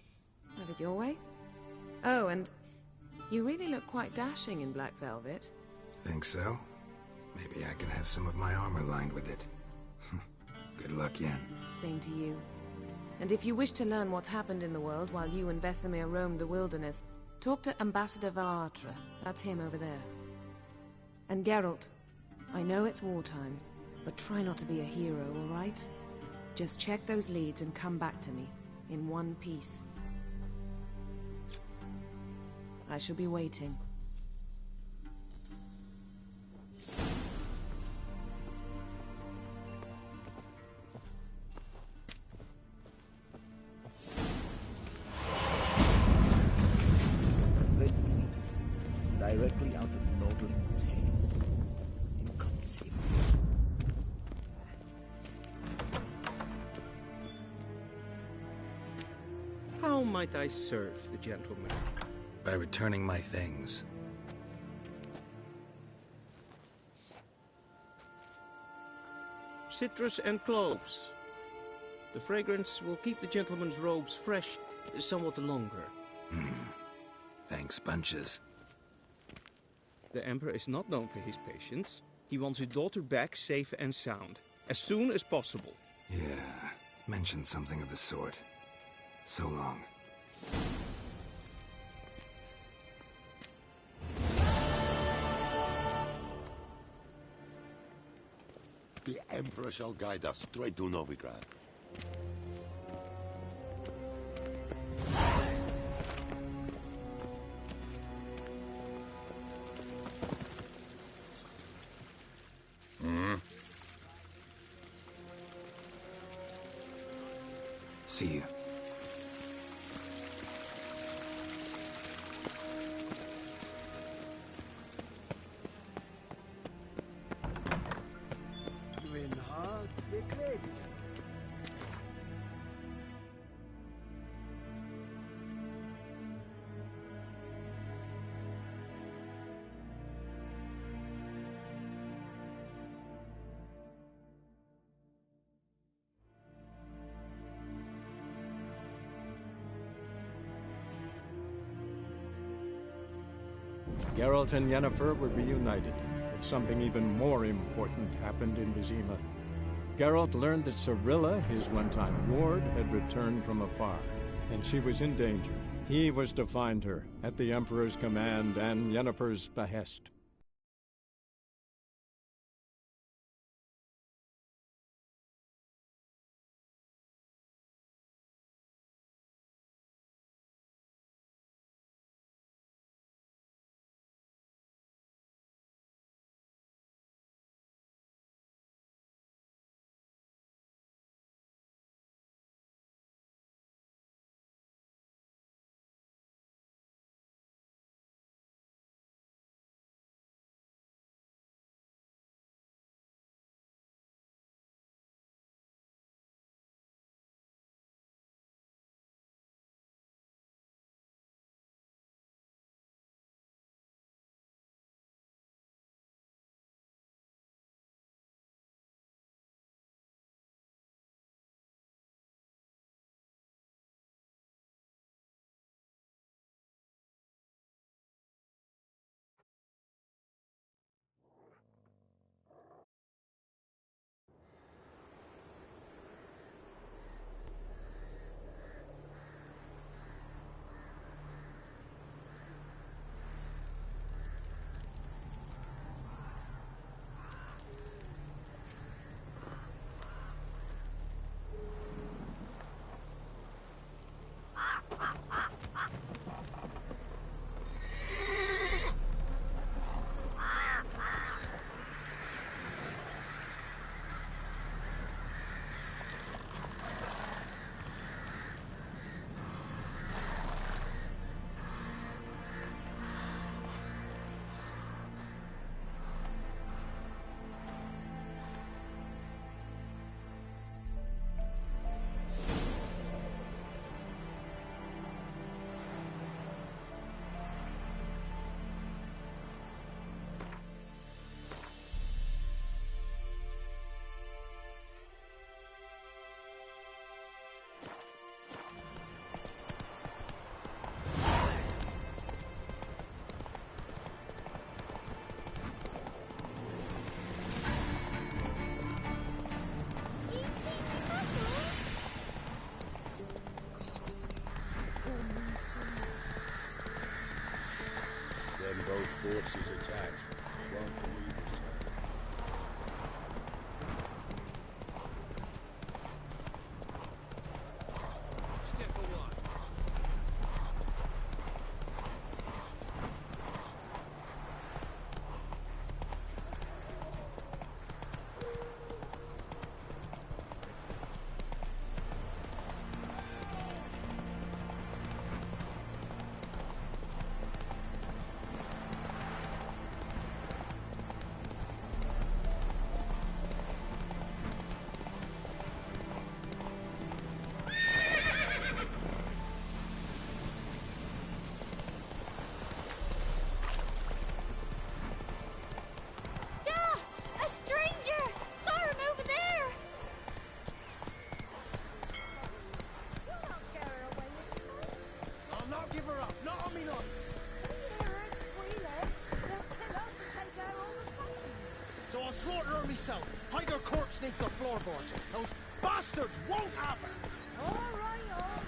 Have it your way? Oh, and you really look quite dashing in black velvet. Think so? Maybe I can have some of my armor lined with it. Good luck, Yen. Same to you. And if you wish to learn what's happened in the world while you and Vesemir roamed the wilderness, talk to Ambassador Valatra. That's him over there. And Geralt, I know it's wartime, but try not to be a hero, all right? Just check those leads and come back to me, in one piece. I shall be waiting. Directly out of Nordling tales. Inconceivable. How might I serve the gentleman? By returning my things. Citrus and cloves. The fragrance will keep the gentleman's robes fresh somewhat longer. Thanks, bunches. The Emperor is not known for his patience. He wants his daughter back safe and sound, as soon as possible. Yeah, mentioned something of the sort. So long. The Emperor shall guide us straight to Novigrad. See you. Geralt and Yennefer were reunited, but something even more important happened in Vizima. Geralt learned that Cirilla, his one-time ward, had returned from afar, and she was in danger. He was to find her, at the Emperor's command and Yennefer's behest. Both forces attacked. One from either side. myself. Hide her corpse neath the floorboards. Those bastards won't have her. All right, all